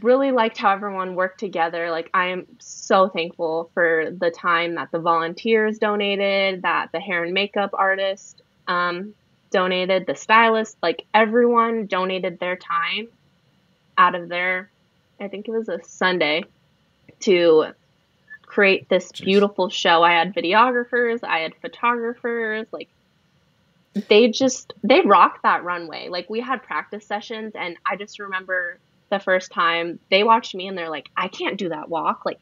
really liked how everyone worked together. Like, I am so thankful for the time that the volunteers donated, that the hair and makeup artist donated, the stylist, like everyone donated their time out of their, I think it was a Sunday, to create this beautiful show. I had videographers, I had photographers, like they rocked that runway. Like, we had practice sessions, and I just remember the first time they watched me and they're like, I can't do that walk. Like,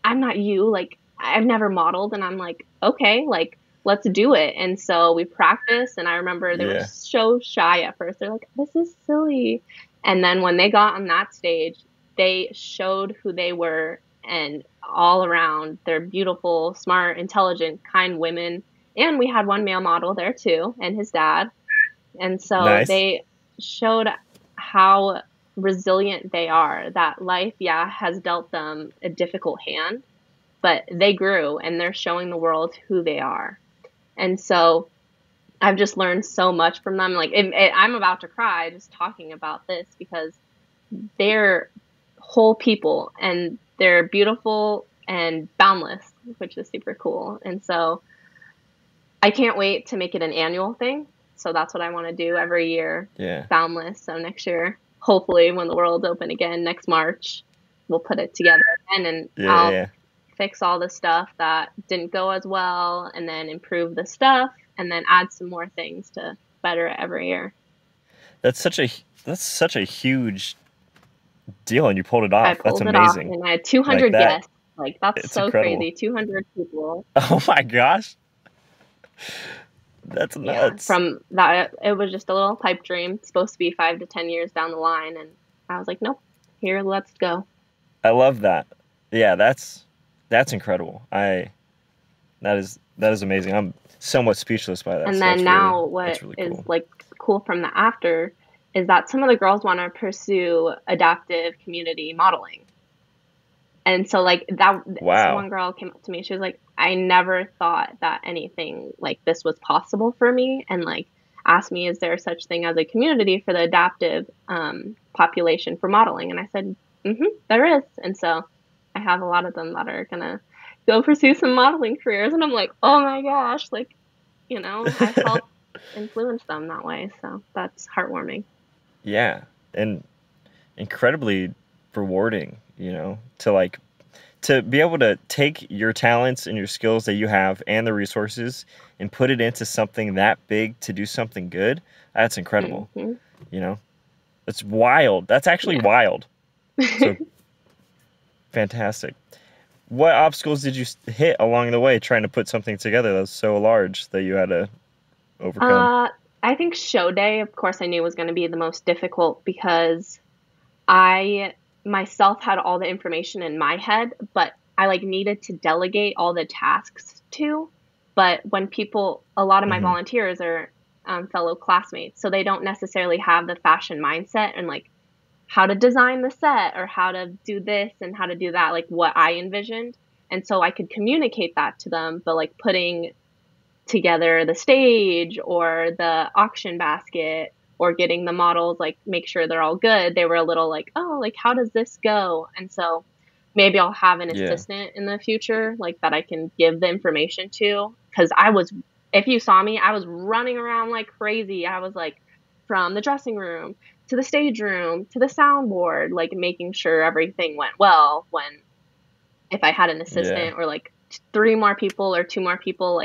I'm not you. Like, I've never modeled. And I'm like, okay, like, let's do it. And so we practiced. And I remember they were so shy at first. They're like, this is silly. And then when they got on that stage, they showed who they were, and all around they're beautiful, smart, intelligent, kind women. And we had one male model there too, and his dad. And so they showed how resilient they are, that life has dealt them a difficult hand, but they grew and they're showing the world who they are. And so I've just learned so much from them. Like, I'm about to cry just talking about this, because they're whole people and they're beautiful and boundless, which is super cool. And so I can't wait to make it an annual thing. So that's what I want to do every year. Boundless. So next year, hopefully when the world's open again next March, we'll put it together again, and I'll fix all the stuff that didn't go as well, and then improve the stuff, and then add some more things to better it every year. That's such a huge deal, and you pulled it off. I pulled it off, and I had 200 guests. Like, that's so incredible. Crazy. 200 people. Oh my gosh. That's nuts. From that, it was just a little pipe dream. It's supposed to be 5 to 10 years down the line, and I was like, nope, here, let's go. I love that. Yeah, that's incredible. That is amazing. I'm somewhat speechless by that. And then now what really is cool. Like cool from the after is that some of the girls want to pursue adaptive community modeling. And so, like, that one girl came up to me. She was like, I never thought that anything like this was possible for me. And, like, asked me, is there such thing as a community for the adaptive population for modeling? And I said, there is. And so I have a lot of them that are going to go pursue some modeling careers. And I'm like, oh, my gosh. Like, I helped influence them that way. So that's heartwarming. Yeah. And incredibly rewarding. To be able to take your talents and your skills that you have and the resources and put it into something that big to do something good, that's incredible. It's wild. That's actually wild. So fantastic. What obstacles did you hit along the way trying to put something together that was so large that you had to overcome? I think show day, of course, I knew was going to be the most difficult, because I myself had all the information in my head, but I needed to delegate all the tasks to. But when a lot of my volunteers are fellow classmates, so they don't necessarily have the fashion mindset and how to design the set or how to do this and how to do that, like what I envisioned. And so I could communicate that to them, but putting together the stage or the auction basket or getting the models, make sure they're all good, they were a little how does this go? And so maybe I'll have an assistant in the future, that I can give the information to. Because if you saw me, I was running around like crazy. I was from the dressing room to the stage room to the soundboard, making sure everything went well. If I had an assistant or 3 more people or 2 more people,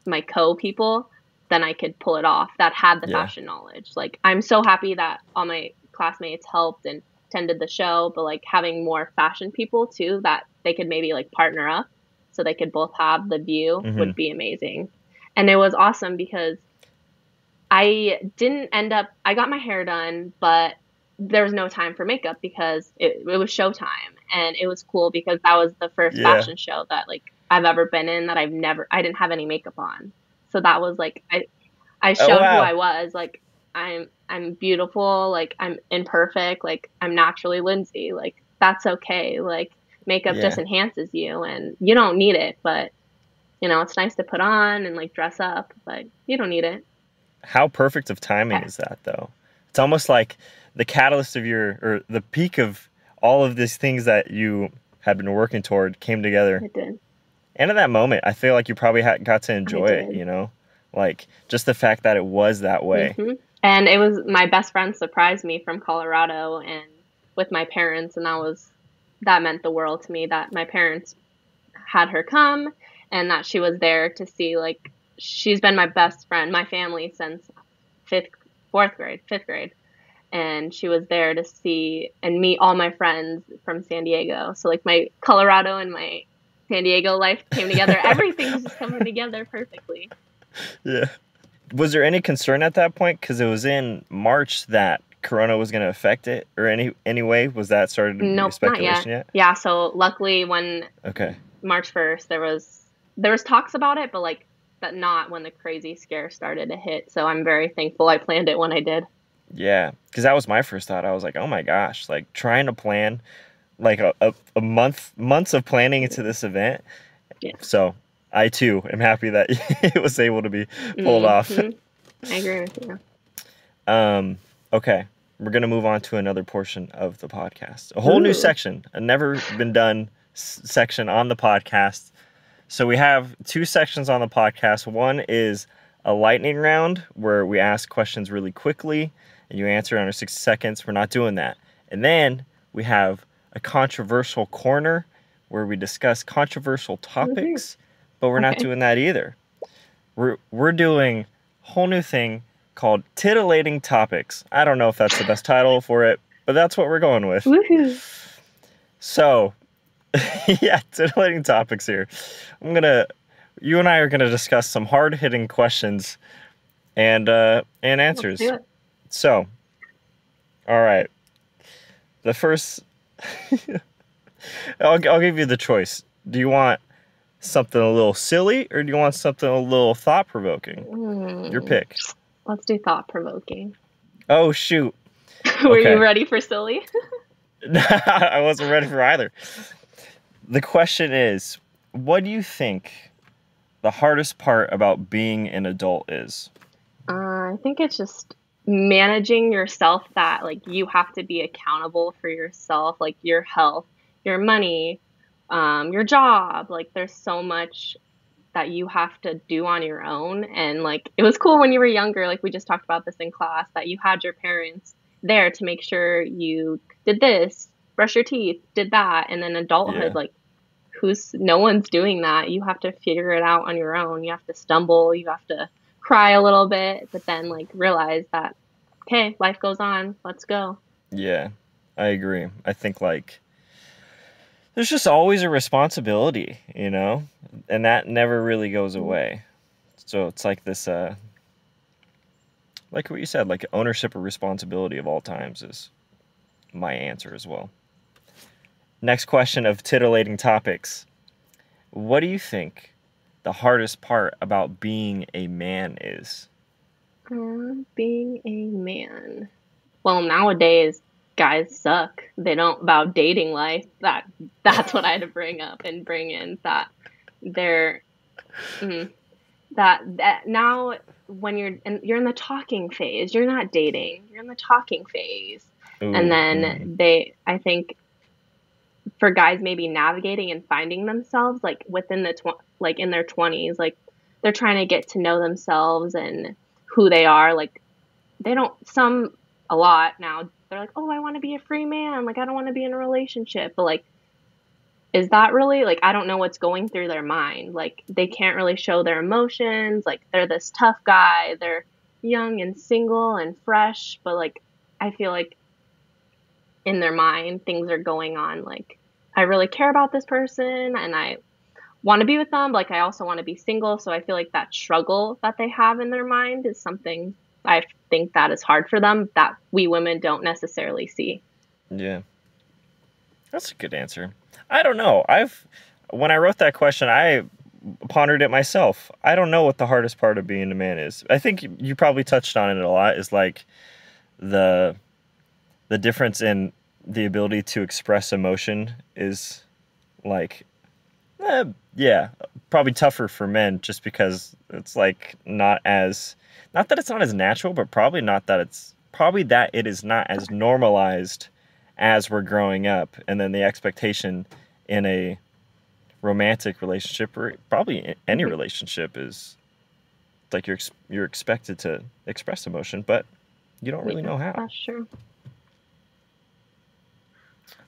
my co-people, then I could pull it off, that had the fashion knowledge. I'm so happy that all my classmates helped and attended the show, but like having more fashion people too that they could maybe like partner up so they could both have the view would be amazing. And it was awesome because I got my hair done, but there was no time for makeup because it was showtime. And it was cool because that was the first fashion show that like I've ever been in that I didn't have any makeup on. So that was like, I showed who I was. Like, I'm beautiful. Like, I'm imperfect. Like, I'm naturally Lindsey. Like, that's okay. Like, makeup just enhances you and you don't need it, but you know, it's nice to put on and like dress up, but you don't need it. How perfect of timing is that though? It's almost like the catalyst of or the peak of all of these things that you had been working toward came together. It did. And in that moment, I feel like you probably got to enjoy it, you know? Like, just the fact that it was that way. Mm-hmm. And it was my best friend surprised me from Colorado and with my parents, and that meant the world to me that my parents had her come and that she was there to see, like, she's been my best friend, my family since fifth grade. And she was there to see and meet all my friends from San Diego. So like my Colorado and my San Diego life came together. Everything's just coming together perfectly. Yeah. Was there any concern at that point? Because it was in March that Corona was going to affect it, or anyway, was that started to be speculation yet? Yeah. So luckily, when March 1st, there was talks about it, but like that not when the crazy scare started to hit. So I'm very thankful I planned it when I did. Yeah, because that was my first thought. I was like, oh my gosh, like trying to plan like a months of planning into this event. Yeah. So I too am happy that it was able to be pulled off. I agree with you. Okay, we're gonna move on to another portion of the podcast, a whole new section, a never been done section on the podcast. So we have two sections on the podcast. One is a lightning round where we ask questions really quickly and you answer under 60 seconds. We're not doing that. And then we have a controversial corner where we discuss controversial topics, but we're not doing that either. We're doing a whole new thing called titillating topics. I don't know if that's the best title for it, but that's what we're going with. Woohoo. So, yeah, titillating topics here. You and I are gonna discuss some hard-hitting questions and answers. Let's do it. So, all right. The first, I'll give you the choice. Do you want something a little silly or do you want something a little thought-provoking? Your pick. Let's do thought-provoking. Oh, shoot. Were you ready for silly? I wasn't ready for either. The question is, what do you think the hardest part about being an adult is? I think it's just managing yourself, that like you have to be accountable for yourself, like your health, your money, your job. Like there's so much that you have to do on your own. And like it was cool when you were younger, like we just talked about this in class, that you had your parents there to make sure you did this, brush your teeth, did that. And then adulthood, like no one's doing that. You have to figure it out on your own. You have to stumble, you have to cry a little bit, but then like realize that, okay, life goes on, let's go. Yeah, I agree. I think like there's just always a responsibility, you know, and that never really goes away. So it's like this, like what you said, like ownership or responsibility of all times is my answer as well. Next question of titillating topics. What do you think the hardest part about being a man is? Being a man. Well, nowadays, guys suck. They don't about dating life. That's what I had to bring up and bring in, that they're that now when you're in the talking phase, you're not dating. You're in the talking phase. Ooh, and then I think for guys maybe navigating and finding themselves like within like in their 20s, like they're trying to get to know themselves and who they are. Like a lot now, they're like, oh, I want to be a free man. Like, I don't want to be in a relationship. But like, is that really, like, I don't know what's going through their mind. Like, they can't really show their emotions. Like, they're this tough guy. They're young and single and fresh. But like, I feel like in their mind things are going on. Like, I really care about this person and I want to be with them. Like, I also want to be single. So I feel like that struggle that they have in their mind is something I think that is hard for them that we women don't necessarily see. Yeah. That's a good answer. I don't know. When I wrote that question, I pondered it myself. I don't know what the hardest part of being a man is. I think you probably touched on it a lot, is like the difference in the ability to express emotion is like, yeah, probably tougher for men just because it's like not that it's not as natural, but probably that it is not as normalized as we're growing up. And then the expectation in a romantic relationship, or probably any relationship, is like you're expected to express emotion, but you don't really know how. That's true.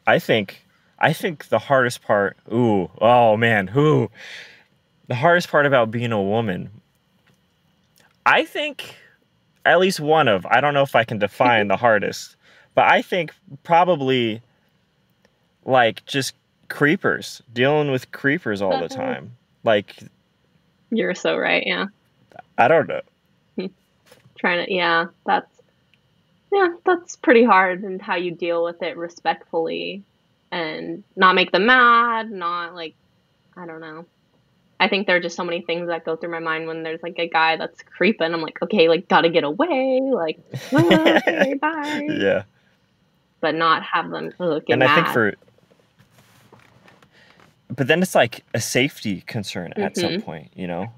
I think the hardest part, the hardest part about being a woman, I think at least one of, I don't know if I can define the hardest, but I think probably like just creepers, dealing with creepers all the time. Like, you're so right. Yeah. I don't know. That's pretty hard, and how you deal with it respectfully and not make them mad, not like, I don't know. I think there are just so many things that go through my mind when there's like a guy that's creeping. I'm like, okay, like gotta get away, like, okay, bye. Yeah. But not have them get and mad. I think but then it's like a safety concern at some point, you know?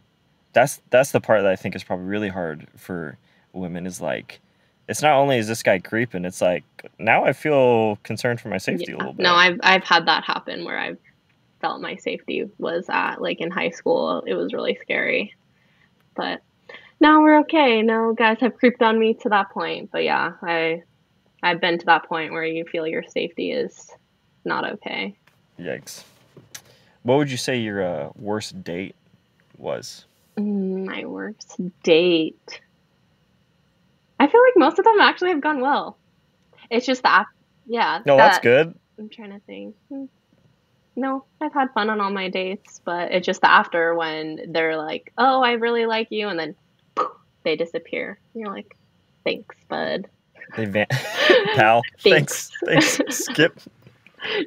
That's the part that I think is probably really hard for women, is like, it's not only is this guy creeping, it's like, now I feel concerned for my safety a little bit. No, I've had that happen where I've felt my safety was at, like in high school. It was really scary. But now we're okay. No guys have creeped on me to that point. But yeah, I've been to that point where you feel your safety is not okay. Yikes. What would you say your worst date was? My worst date. I feel like most of them actually have gone well. It's just that's good. I'm trying to think. No, I've had fun on all my dates, but it's just the after, when they're like, oh, I really like you, and then poof, they disappear. You're like, thanks, bud. Pal. Thanks. Skip.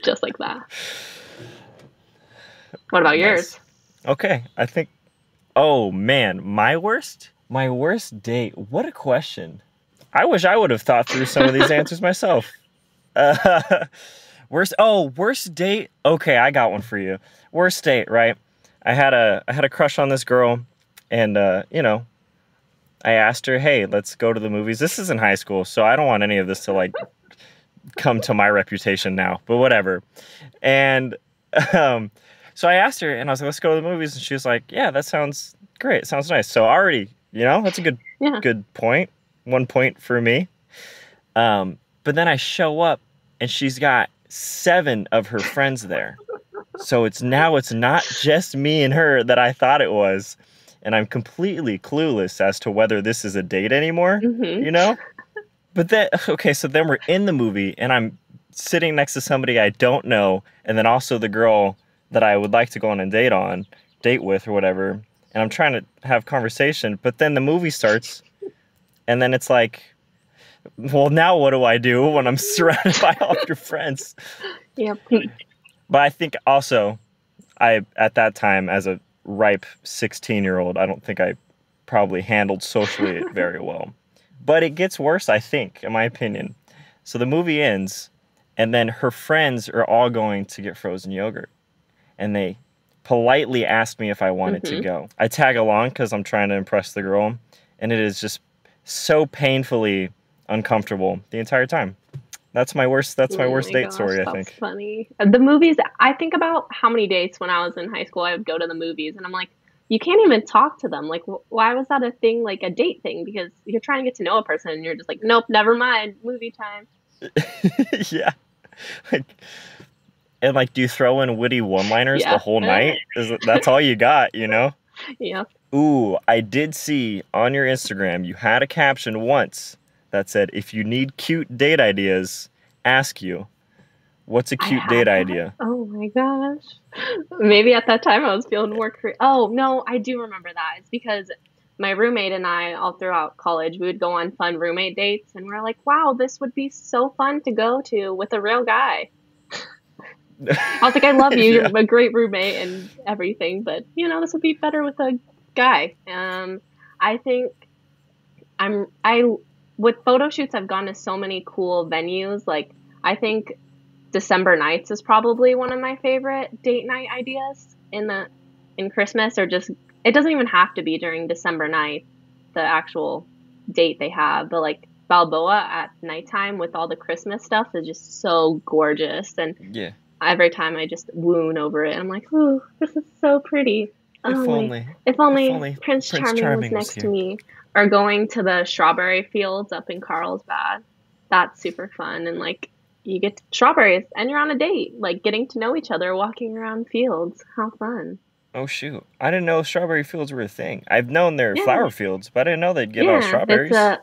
Just like that. What about yours? Okay, I think, oh man, my worst date. What a question. I wish I would have thought through some of these answers myself. Worst date. Okay, I got one for you. Worst date, right? I had a crush on this girl, and I asked her, hey, let's go to the movies. This is in high school, so I don't want any of this to like come to my reputation now, but whatever. And so I asked her, and I was like, let's go to the movies, and she was like, yeah, that sounds great. Sounds nice. So already, that's a good point. 1 point for me. But then I show up, and she's got 7 of her friends there. So it's not just me and her that I thought it was. And I'm completely clueless as to whether this is a date anymore, But then, okay, so then we're in the movie, and I'm sitting next to somebody I don't know, and then also the girl that I would like to go on a date with or whatever. And I'm trying to have conversation, but then the movie starts, and then it's like, well, now what do I do when I'm surrounded by all your friends? Yep. But I think also, at that time, as a ripe 16-year-old, I don't think I probably handled socially very well. But it gets worse, I think, in my opinion. So the movie ends, and then her friends are all going to get frozen yogurt. And they politely asked me if I wanted to go. I tag along because I'm trying to impress the girl, and it is just so painfully uncomfortable the entire time. That's my worst date story, I think. That's funny. The movies, I think about how many dates when I was in high school I would go to the movies, and I'm like, you can't even talk to them. Like, why was that a thing, like a date thing? Because you're trying to get to know a person, and you're just like, nope, never mind, movie time. Yeah. And like, do you throw in witty one-liners the whole night? That's all you got, Yeah. Ooh, I did see on your Instagram, you had a caption once that said, if you need cute date ideas, @ ask you, what's a I cute had date that? idea? Oh my gosh. Maybe at that time I was feeling more Oh, no, I do remember that. It's because my roommate and I, all throughout college, we would go on fun roommate dates, and we're like, wow, this would be so fun to go to with a real guy. I was like, I love you. Yeah. You're a great roommate and everything, but this would be better with a guy. I think I with photo shoots, I've gone to so many cool venues. Like, I think December nights is probably one of my favorite date night ideas in Christmas, or just it doesn't even have to be during December night, the actual date they have, but like Balboa at nighttime with all the Christmas stuff is just so gorgeous, and Yeah. every time I just swoon over it. I'm like, ooh, this is so pretty. If Oh, like, only. if If only only Prince Prince Charming was Charming was next to here. me. Or going to the strawberry fields up in Carlsbad. That's super fun. And like, you get strawberries and you're on a date, like getting to know each other, walking around fields. How fun. Oh, shoot. I didn't know strawberry fields were a thing. I've known they're Yeah. flower fields, but I didn't know they'd get all Yeah. strawberries.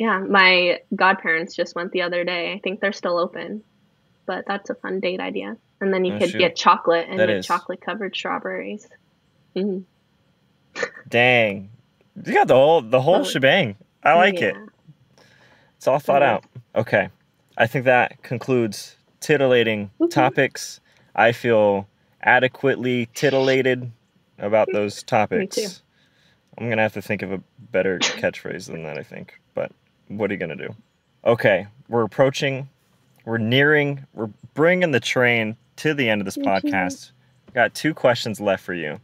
My godparents just went the other day. I think they're still open, but that's a fun date idea. And then you Oh, could shoot. get chocolate and That make is. chocolate covered strawberries. Mm. Dang. You got the whole shebang. I like it. It's all thought out. Okay. I think that concludes titillating topics. I feel adequately titillated about those topics. Me too. I'm going to have to think of a better catchphrase than that, I think. But what are you going to do? Okay. We're bringing the train to the end of this podcast. Got 2 questions left for you.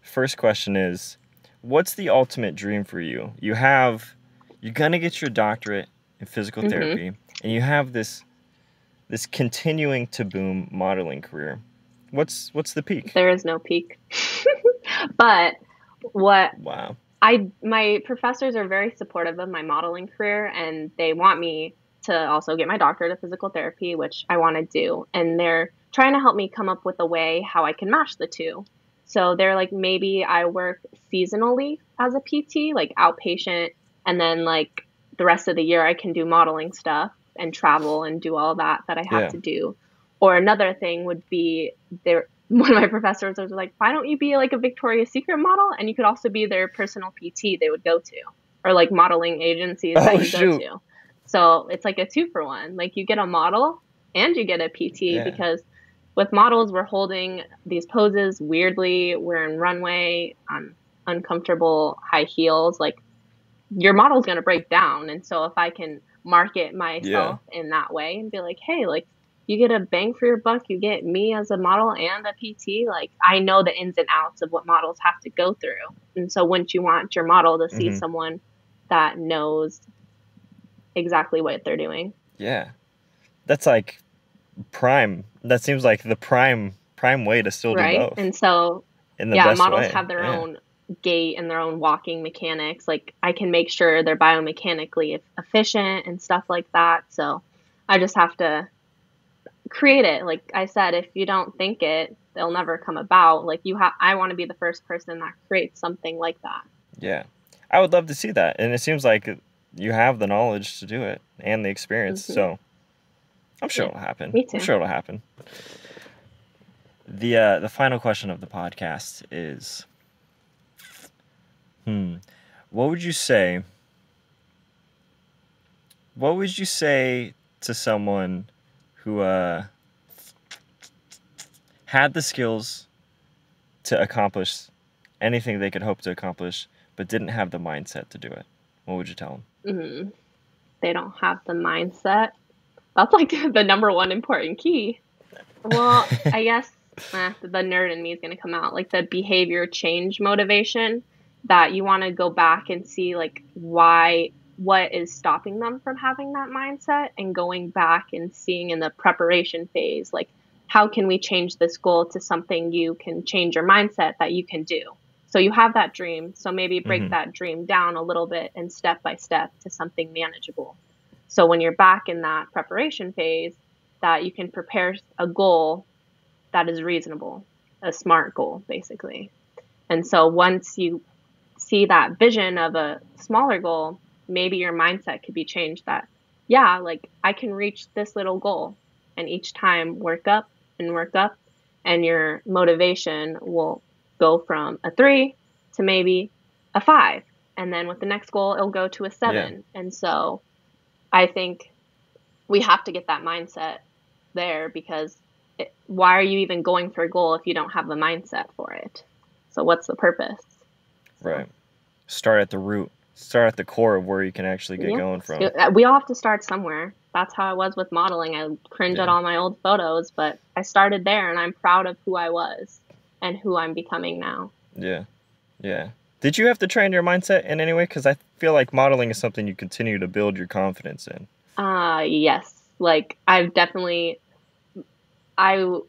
First question is, what's the ultimate dream for you? You're going to get your doctorate in physical therapy, and you have this continuing to boom modeling career. What's the peak? There is no peak. But Wow. my professors are very supportive of my modeling career, and they want me to also get my doctorate of physical therapy, which I want to do. And they're trying to help me come up with a way how I can mash the two. So they're like, maybe I work seasonally as a PT, like outpatient, and then like the rest of the year I can do modeling stuff and travel and do all that I have to do. Or another thing would be one of my professors was like, why don't you be like a Victoria's Secret model? And you could also be their personal PT they would go to, or like modeling agencies that you go to. So it's like a 2-for-1. Like, you get a model and you get a PT, because with models, we're holding these poses weirdly. We're in runway on uncomfortable high heels. Like, your model's going to break down. And so if I can market myself in that way and be like, hey, like, you get a bang for your buck, you get me as a model and a PT. Like, I know the ins and outs of what models have to go through. And so wouldn't you want your model to see someone that knows exactly what they're doing? Yeah. That's like prime. That seems like the prime way to still do both. And so, in the best models way. have their own gait and their own walking mechanics. Like, I can make sure they're biomechanically efficient and stuff like that. So I just have to create it. Like I said, if you don't think it, they'll never come about. Like, I want to be the first person that creates something like that. Yeah. I would love to see that. And it seems like you have the knowledge to do it and the experience. So I'm sure it'll happen. Me too. I'm sure it'll happen. The final question of the podcast is, what would you say to someone who had the skills to accomplish anything they could hope to accomplish, but didn't have the mindset to do it? What would you tell them? They don't have the mindset. That's like the number one important key. Well, I guess the nerd in me is going to come out. Like, the behavior change motivation, that you want to go back and see like what is stopping them from having that mindset, and going back and seeing in the preparation phase, like, how can we change this goal to something you can change your mindset that you can do? So you have that dream. So maybe break that dream down a little bit and step by step to something manageable. So when you're back in that preparation phase, that you can prepare a goal that is reasonable, a SMART goal, basically. And so once you see that vision of a smaller goal, maybe your mindset could be changed, that yeah, like I can reach this little goal, and each time work up and work up, and your motivation will go from a 3 to maybe a 5. And then with the next goal, it'll go to a 7. Yeah. And so I think we have to get that mindset there, because why are you even going for a goal if you don't have the mindset for it? So what's the purpose? Right. Start at the root. Start at the core of where you can actually get going from. We all have to start somewhere. That's how I was with modeling. I cringe at all my old photos, but I started there, and I'm proud of who I was and who I'm becoming now. Yeah. Yeah. Did you have to train your mindset in any way? Because I feel like modeling is something you continue to build your confidence in. Yes. Like, I've definitely... I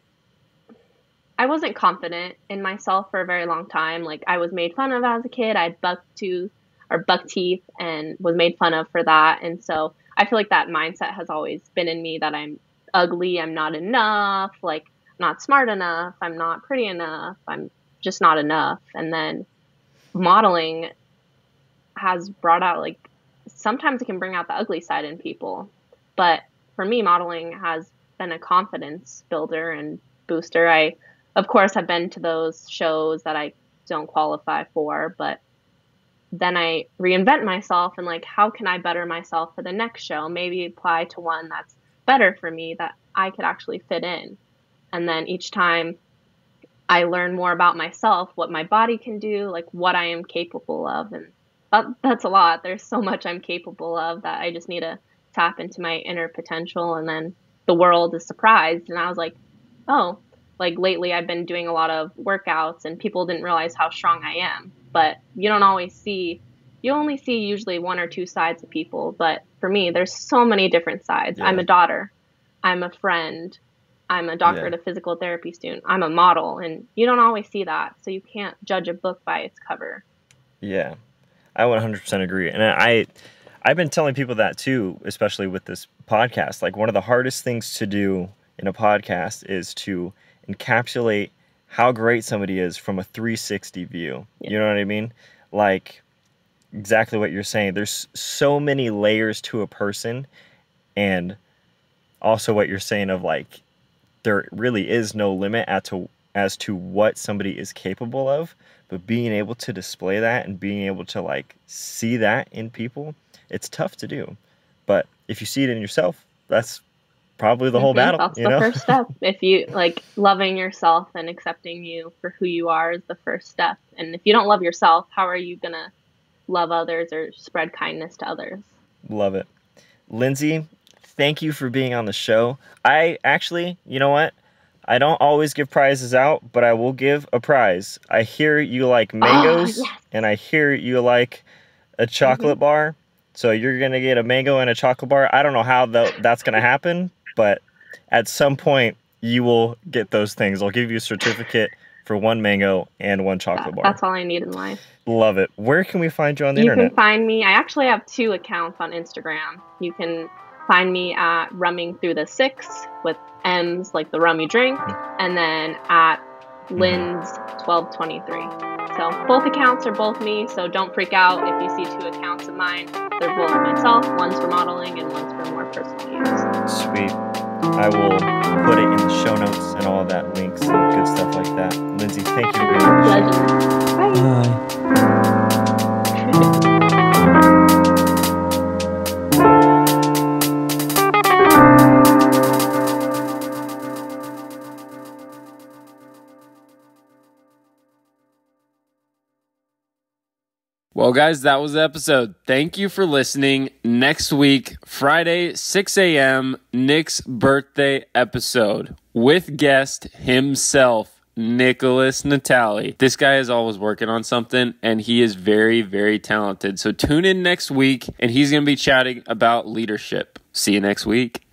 wasn't confident in myself for a very long time. Like, I was made fun of as a kid. I had buck teeth and was made fun of for that. And so I feel like that mindset has always been in me, that I'm ugly, I'm not enough, like, I'm not smart enough, I'm not pretty enough, I'm just not enough. And then modeling has brought out, like, sometimes it can bring out the ugly side in people. But for me, modeling has been a confidence builder and booster. I, of course, have been to those shows that I don't qualify for, but then I reinvent myself and, like, how can I better myself for the next show? Maybe apply to one that's better for me, that I could actually fit in. And then each time I learn more about myself, what my body can do, like what I am capable of. And that's a lot. There's so much I'm capable of that I just need to tap into my inner potential. And then the world is surprised. And I was like, oh, like lately I've been doing a lot of workouts and people didn't realize how strong I am. But you only see usually one or two sides of people. But for me, there's so many different sides. Yeah. I'm a daughter. I'm a friend. I'm a doctorate of physical therapy student. I'm a model. And you don't always see that. So you can't judge a book by its cover. Yeah, I 100% agree. And I've been telling people that too, especially with this podcast. Like, one of the hardest things to do in a podcast is to encapsulate how great somebody is from a 360 view. Yeah. You know what I mean? Like, exactly what you're saying. There's so many layers to a person. And also what you're saying of, like, there really is no limit as to what somebody is capable of. But being able to display that and being able to, like, see that in people, it's tough to do. But if you see it in yourself, that's probably the whole battle. That's the first step. If you, like, loving yourself and accepting you for who you are is the first step. And if you don't love yourself, how are you going to love others or spread kindness to others? Love it. Lindsey, thank you for being on the show. I actually, you know what? I don't always give prizes out, but I will give a prize. I hear you like mangoes, and I hear you like a chocolate bar. So you're going to get a mango and a chocolate bar. I don't know how that's going to happen, but at some point you will get those things. I'll give you a certificate for 1 mango and 1 chocolate bar. That's all I need in life. Love it. Where can we find you on the internet? You can find me. I actually have 2 accounts on Instagram. You can find me at Rumming Through the 6 with M's like the rum you drink, and then at Linds1223. So both accounts are both me, so don't freak out if you see 2 accounts of mine. They're both myself. One's for modeling and one's for more personal use. Sweet. I will put it in the show notes and all of that, links and good stuff like that. Lindsey, thank you for being on the show. Bye. Well, guys, that was the episode. Thank you for listening. Next week, Friday, 6 a.m., Nick's birthday episode with guest himself, Nickolas Natali. This guy is always working on something, and he is very, very talented. So tune in next week, and he's going to be chatting about leadership. See you next week.